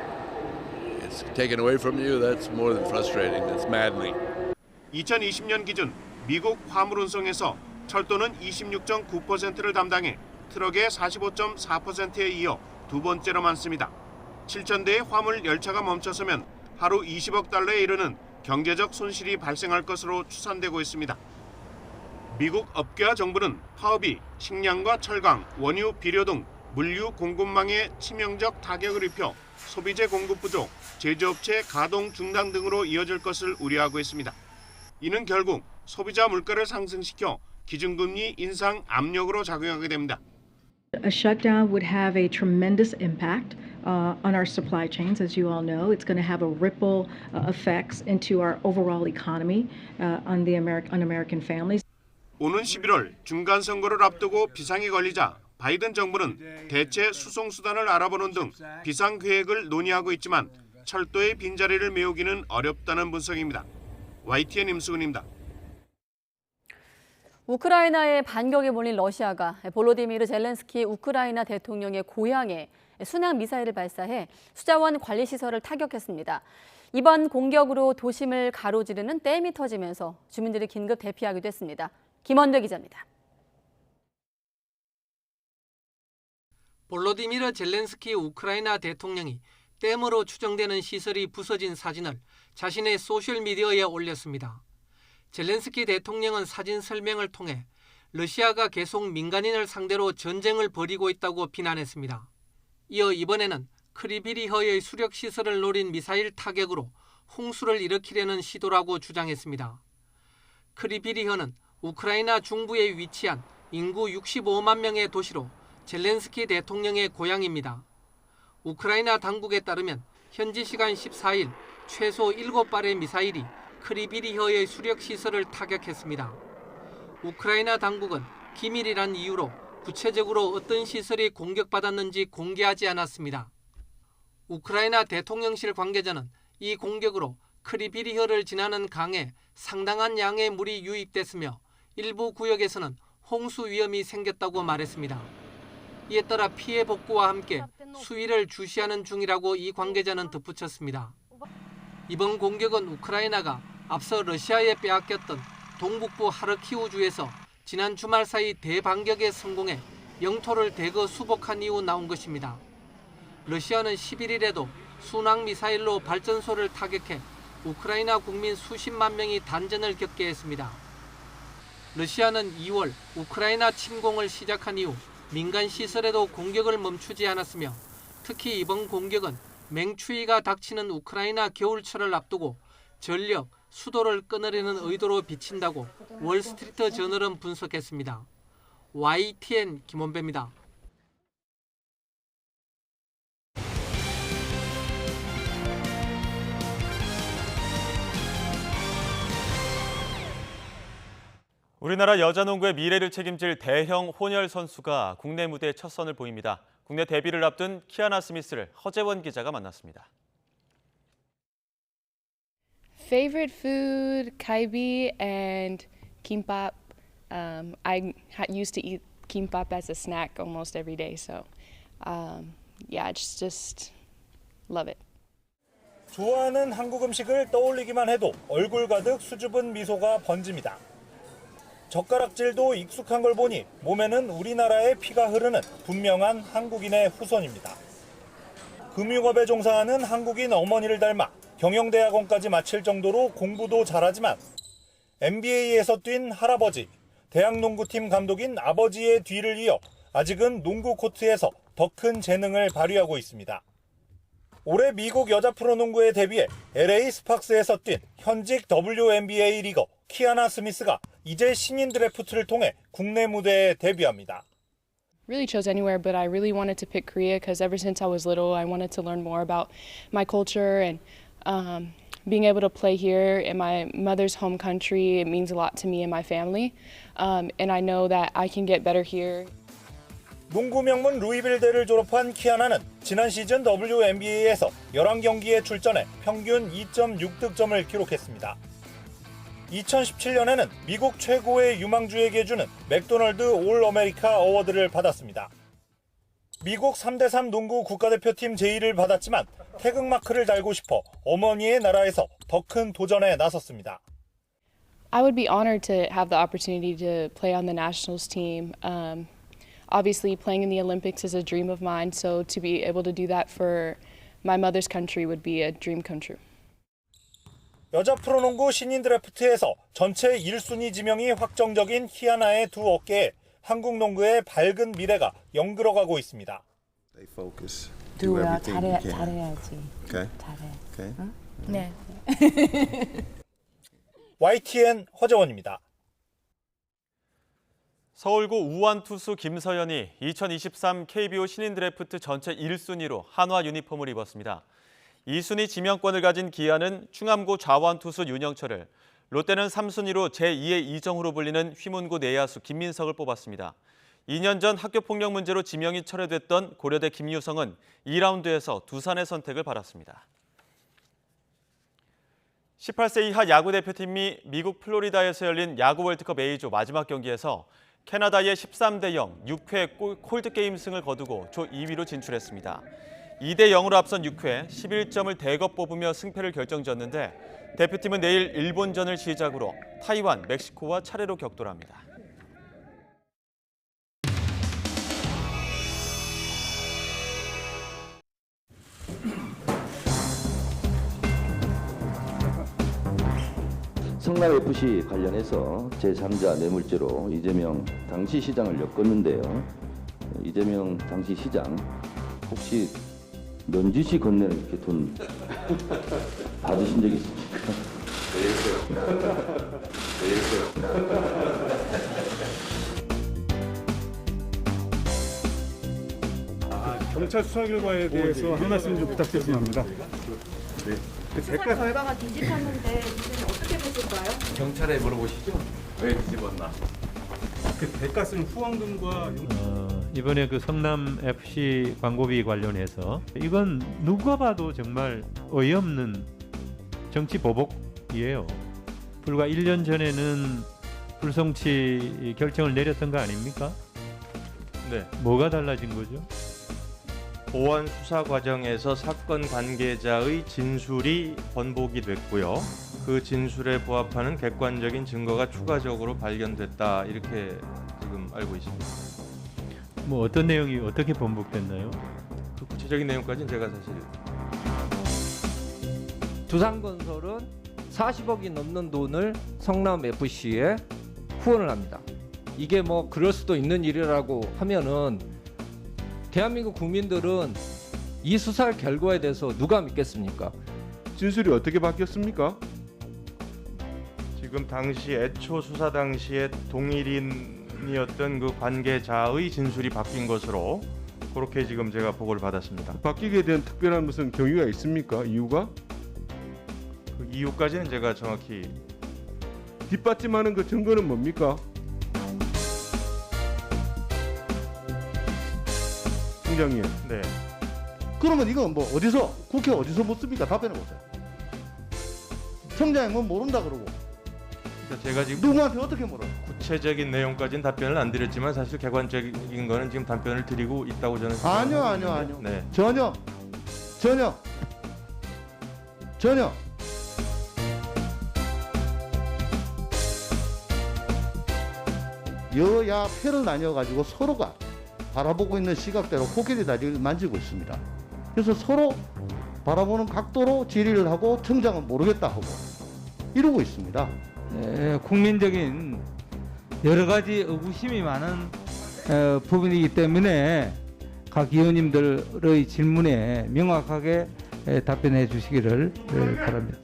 taken away from you, that's more than frustrating. That's maddening. 2020년 기준 미국 화물 운송에서 철도는 26.9%를 담당해 트럭의 45.4%에 이어 두 번째로 많습니다. 7,000대의 화물 열차가 멈춰서면 하루 20억 달러에 이르는 경제적 손실이 발생할 것으로 추산되고 있습니다. 미국 업계와 정부는 파업이 식량과 철강, 원유, 비료 등 물류 공급망에 치명적 타격을 입혀 소비재 공급 부족, 제조업체 가동 중단 등으로 이어질 것을 우려하고 있습니다. 이는 결국 소비자 물가를 상승시켜 기준금리 인상 압력으로 작용하게 됩니다. A shutdown would have a tremendous impact on our supply chains, as you all know. It's going to have a ripple effects into our overall economy, on American families. 오는 11월 중간 선거를 앞두고 비상이 걸리자 바이든 정부는 대체 수송 수단을 알아보는 등 비상 계획을 논의하고 있지만 철도의 빈자리를 메우기는 어렵다는 분석입니다. YTN 임수근입니다. 우크라이나의 반격에 몰린 러시아가 볼로디미르 젤렌스키 우크라이나 대통령의 고향에 순항 미사일을 발사해 수자원 관리 시설을 타격했습니다. 이번 공격으로 도심을 가로지르는 댐이 터지면서 주민들이 긴급 대피하기도 했습니다. 김원배 기자입니다. 볼로디미르 젤렌스키 우크라이나 대통령이 댐으로 추정되는 시설이 부서진 사진을 자신의 소셜미디어에 올렸습니다. 젤렌스키 대통령은 사진 설명을 통해 러시아가 계속 민간인을 상대로 전쟁을 벌이고 있다고 비난했습니다. 이어 이번에는 크리비리허의 수력시설을 노린 미사일 타격으로 홍수를 일으키려는 시도라고 주장했습니다. 크리비리허는 우크라이나 중부에 위치한 인구 65만 명의 도시로 젤렌스키 대통령의 고향입니다. 우크라이나 당국에 따르면 현지 시간 14일 최소 7발의 미사일이 크리비리혀의 수력시설을 타격했습니다. 우크라이나 당국은 기밀이란 이유로 구체적으로 어떤 시설이 공격받았는지 공개하지 않았습니다. 우크라이나 대통령실 관계자는 이 공격으로 크리비리혀를 지나는 강에 상당한 양의 물이 유입됐으며 일부 구역에서는 홍수 위험이 생겼다고 말했습니다. 이에 따라 피해 복구와 함께 수위를 주시하는 중이라고 이 관계자는 덧붙였습니다. 이번 공격은 우크라이나가 앞서 러시아에 빼앗겼던 동북부 하르키우주에서 지난 주말 사이 대반격에 성공해 영토를 대거 수복한 이후 나온 것입니다. 러시아는 11일에도 순항 미사일로 발전소를 타격해 우크라이나 국민 수십만 명이 단전을 겪게 했습니다. 러시아는 2월 우크라이나 침공을 시작한 이후 민간 시설에도 공격을 멈추지 않았으며 특히 이번 공격은 맹추위가 닥치는 우크라이나 겨울철을 앞두고 전력, 수도를 끊으려는 의도로 비친다고 월스트리트 저널은 분석했습니다. YTN 김원배입니다. 우리나라 여자농구의 미래를 책임질 대형 혼혈 선수가 국내 무대에 첫 선을 보입니다. 국내 데뷔를 앞둔 키아나 스미스를 허재원 기자가 만났습니다. Favorite food, galbi and kimbap. I used to eat kimbap as a snack almost every day, so yeah, just love it. 좋아하는 한국 음식을 떠올리기만 해도 얼굴 가득 수줍은 미소가 번집니다. 젓가락질도 익숙한 걸 보니 몸에는 우리나라의 피가 흐르는 분명한 한국인의 후손입니다. 금융업에 종사하는 한국인 어머니를 닮아 경영대학원까지 마칠 정도로 공부도 잘하지만 NBA에서 뛴 할아버지, 대학농구팀 감독인 아버지의 뒤를 이어 아직은 농구 코트에서 더 큰 재능을 발휘하고 있습니다. 올해 미국 여자 프로농구에 데뷔해 LA 스팍스에서 뛴 현직 WNBA 리거 키아나 스미스가 이제 신인 드래프트를 통해 국내 무대에 데뷔합니다. Really chose anywhere, but I really wanted to pick Korea because ever since I was little, I wanted to learn more about my culture and being able to play here in my mother's home country. It means a lot to me and my family, and I know that I can get better here. 농구 명문 루이빌대를 졸업한 키아나는 지난 시즌 WNBA에서 11경기에 출전해 평균 2.6득점을 기록했습니다. 2017년에는 미국 최고의 유망주에게 주는 맥도널드 올 아메리카 어워드를 받았습니다. 미국 3대3 농구 국가대표팀 제의를 받았지만 태극마크를 달고 싶어 어머니의 나라에서 더 큰 도전에 나섰습니다. I would be honored to have the opportunity to play on the nationals team. Obviously, playing in the Olympics is a dream of mine, so to be able to do that for my mother's country would be a dream come true. 여자 프로농구 신인 드래프트에서 전체 1순위 지명이 확정적인 키아나의 두 어깨에 한국 농구의 밝은 미래가 연그러가고 있습니다. 잘해야지. Okay. 잘해. Okay. 응? 네. YTN 허재원입니다. 서울고 우완 투수 김서현이 2023 KBO 신인 드래프트 전체 1순위로 한화 유니폼을 입었습니다. 2순위 지명권을 가진 기아는 충암고 좌완 투수 윤영철을, 롯데는 3순위로 제2의 이정후로 불리는 휘문고 내야수 김민석을 뽑았습니다. 2년 전 학교폭력 문제로 지명이 철회됐던 고려대 김유성은 2라운드에서 두산의 선택을 받았습니다. 18세 이하 야구 대표팀이 미국 플로리다에서 열린 야구 월드컵 A조 마지막 경기에서 캐나다의 13대0 6회 콜드게임 승을 거두고 조 2위로 진출했습니다. 2대0으로 앞선 6회 11점을 대거 뽑으며 승패를 결정짓는데 대표팀은 내일 일본전을 시작으로 타이완, 멕시코와 차례로 격돌합니다. 성남FC 관련해서 제3자 뇌물죄로 이재명 당시 시장을 엮었는데요. 이재명 당시 시장 혹시 넌지시 건네는 이렇게 돈 받으신 적 있습니까? 경찰 수사 결과에 대해서 한 말씀 좀 부탁드리겠습니다. 합니다. 네. 수사 결과가 뒤집혔는데 이제는 어떻게 보실까요? 경찰에 물어보시죠. 왜 뒤집었나? 그 대가 쓴 후원금과 이번에 그 성남 FC 광고비 관련해서 이건 누가 봐도 정말 어이없는 정치 보복이에요. 불과 1년 전에는 불송치 결정을 내렸던 거 아닙니까? 네. 뭐가 달라진 거죠? 보안 수사 과정에서 사건 관계자의 진술이 번복이 됐고요. 그 진술에 부합하는 객관적인 증거가 추가적으로 발견됐다 이렇게 지금 알고 있습니다. 뭐 어떤 내용이 어떻게 번복됐나요? 그 구체적인 내용까지는 제가 사실 두산건설은 40억이 넘는 돈을 성남 FC에 후원을 합니다. 이게 뭐 그럴 수도 있는 일이라고 하면은 대한민국 국민들은 이 수사 결과에 대해서 누가 믿겠습니까? 진술이 어떻게 바뀌었습니까? 지금 당시 애초 수사 당시에 동일인이었던 그 관계자의 진술이 바뀐 것으로 그렇게 지금 제가 보고를 받았습니다. 바뀌게 된 특별한 무슨 경위가 있습니까? 이유가? 그 이유까지는 제가 정확히 뒷받침하는 그 증거는 뭡니까? 총장님. 네. 그러면 이건 뭐 어디서 국회 어디서 묻습니까? 답변해 보세요. 청장이 뭐 모른다 그러고 그러니까 제가 지금 누구한테 어떻게 물어요? 구체적인 내용까지는 답변을 안 드렸지만 사실 객관적인 거는 지금 답변을 드리고 있다고 저는 아니요. 네. 전혀. 여야 패를 나뉘어가지고 서로가 바라보고 있는 시각대로 코끼리 다리를 만지고 있습니다. 그래서 서로 바라보는 각도로 질의를 하고 청장은 모르겠다 하고 이러고 있습니다. 국민적인 여러 가지 의구심이 많은 부분이기 때문에 각 의원님들의 질문에 명확하게 답변해 주시기를 바랍니다.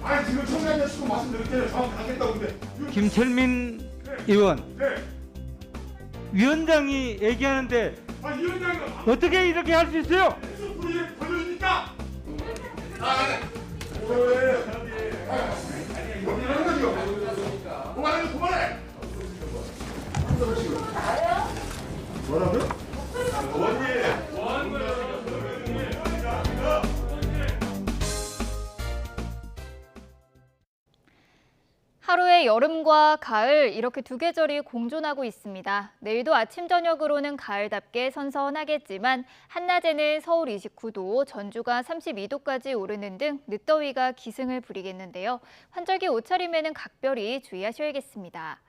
아니 지금 총장님 말씀드렸잖아요. 정확하겠다고 근데. 김철민 의원. 위원장이 얘기하는데 어떻게 이렇게 할 수 있어요? 뭐라고요? 하루의 여름과 가을 이렇게 두 계절이 공존하고 있습니다. 내일도 아침 저녁으로는 가을답게 선선하겠지만 한낮에는 서울 29도, 전주가 32도까지 오르는 등 늦더위가 기승을 부리겠는데요. 환절기 옷차림에는 각별히 주의하셔야겠습니다.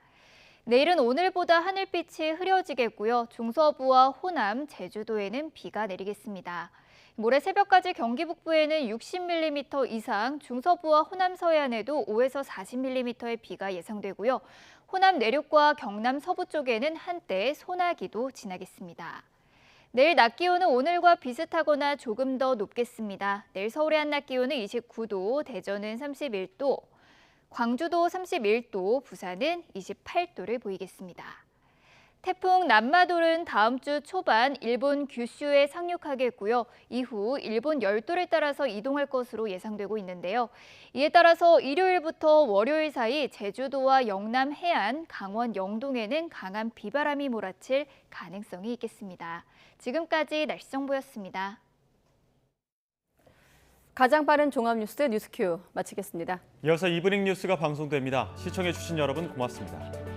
내일은 오늘보다 하늘빛이 흐려지겠고요. 중서부와 호남, 제주도에는 비가 내리겠습니다. 모레 새벽까지 경기 북부에는 60mm 이상, 중서부와 호남 서해안에도 5에서 40mm의 비가 예상되고요. 호남 내륙과 경남 서부 쪽에는 한때 소나기도 지나겠습니다. 내일 낮 기온은 오늘과 비슷하거나 조금 더 높겠습니다. 내일 서울의 한낮 기온은 29도, 대전은 31도, 광주도 31도, 부산은 28도를 보이겠습니다. 태풍 남마돌은 다음 주 초반 일본 규슈에 상륙하겠고요. 이후 일본 열도를 따라서 이동할 것으로 예상되고 있는데요. 이에 따라서 일요일부터 월요일 사이 제주도와 영남 해안, 강원 영동에는 강한 비바람이 몰아칠 가능성이 있겠습니다. 지금까지 날씨 정보였습니다. 가장 빠른 종합 뉴스 뉴스큐 마치겠습니다. 이어서 이브닝 뉴스가 방송됩니다. 시청해 주신 여러분 고맙습니다.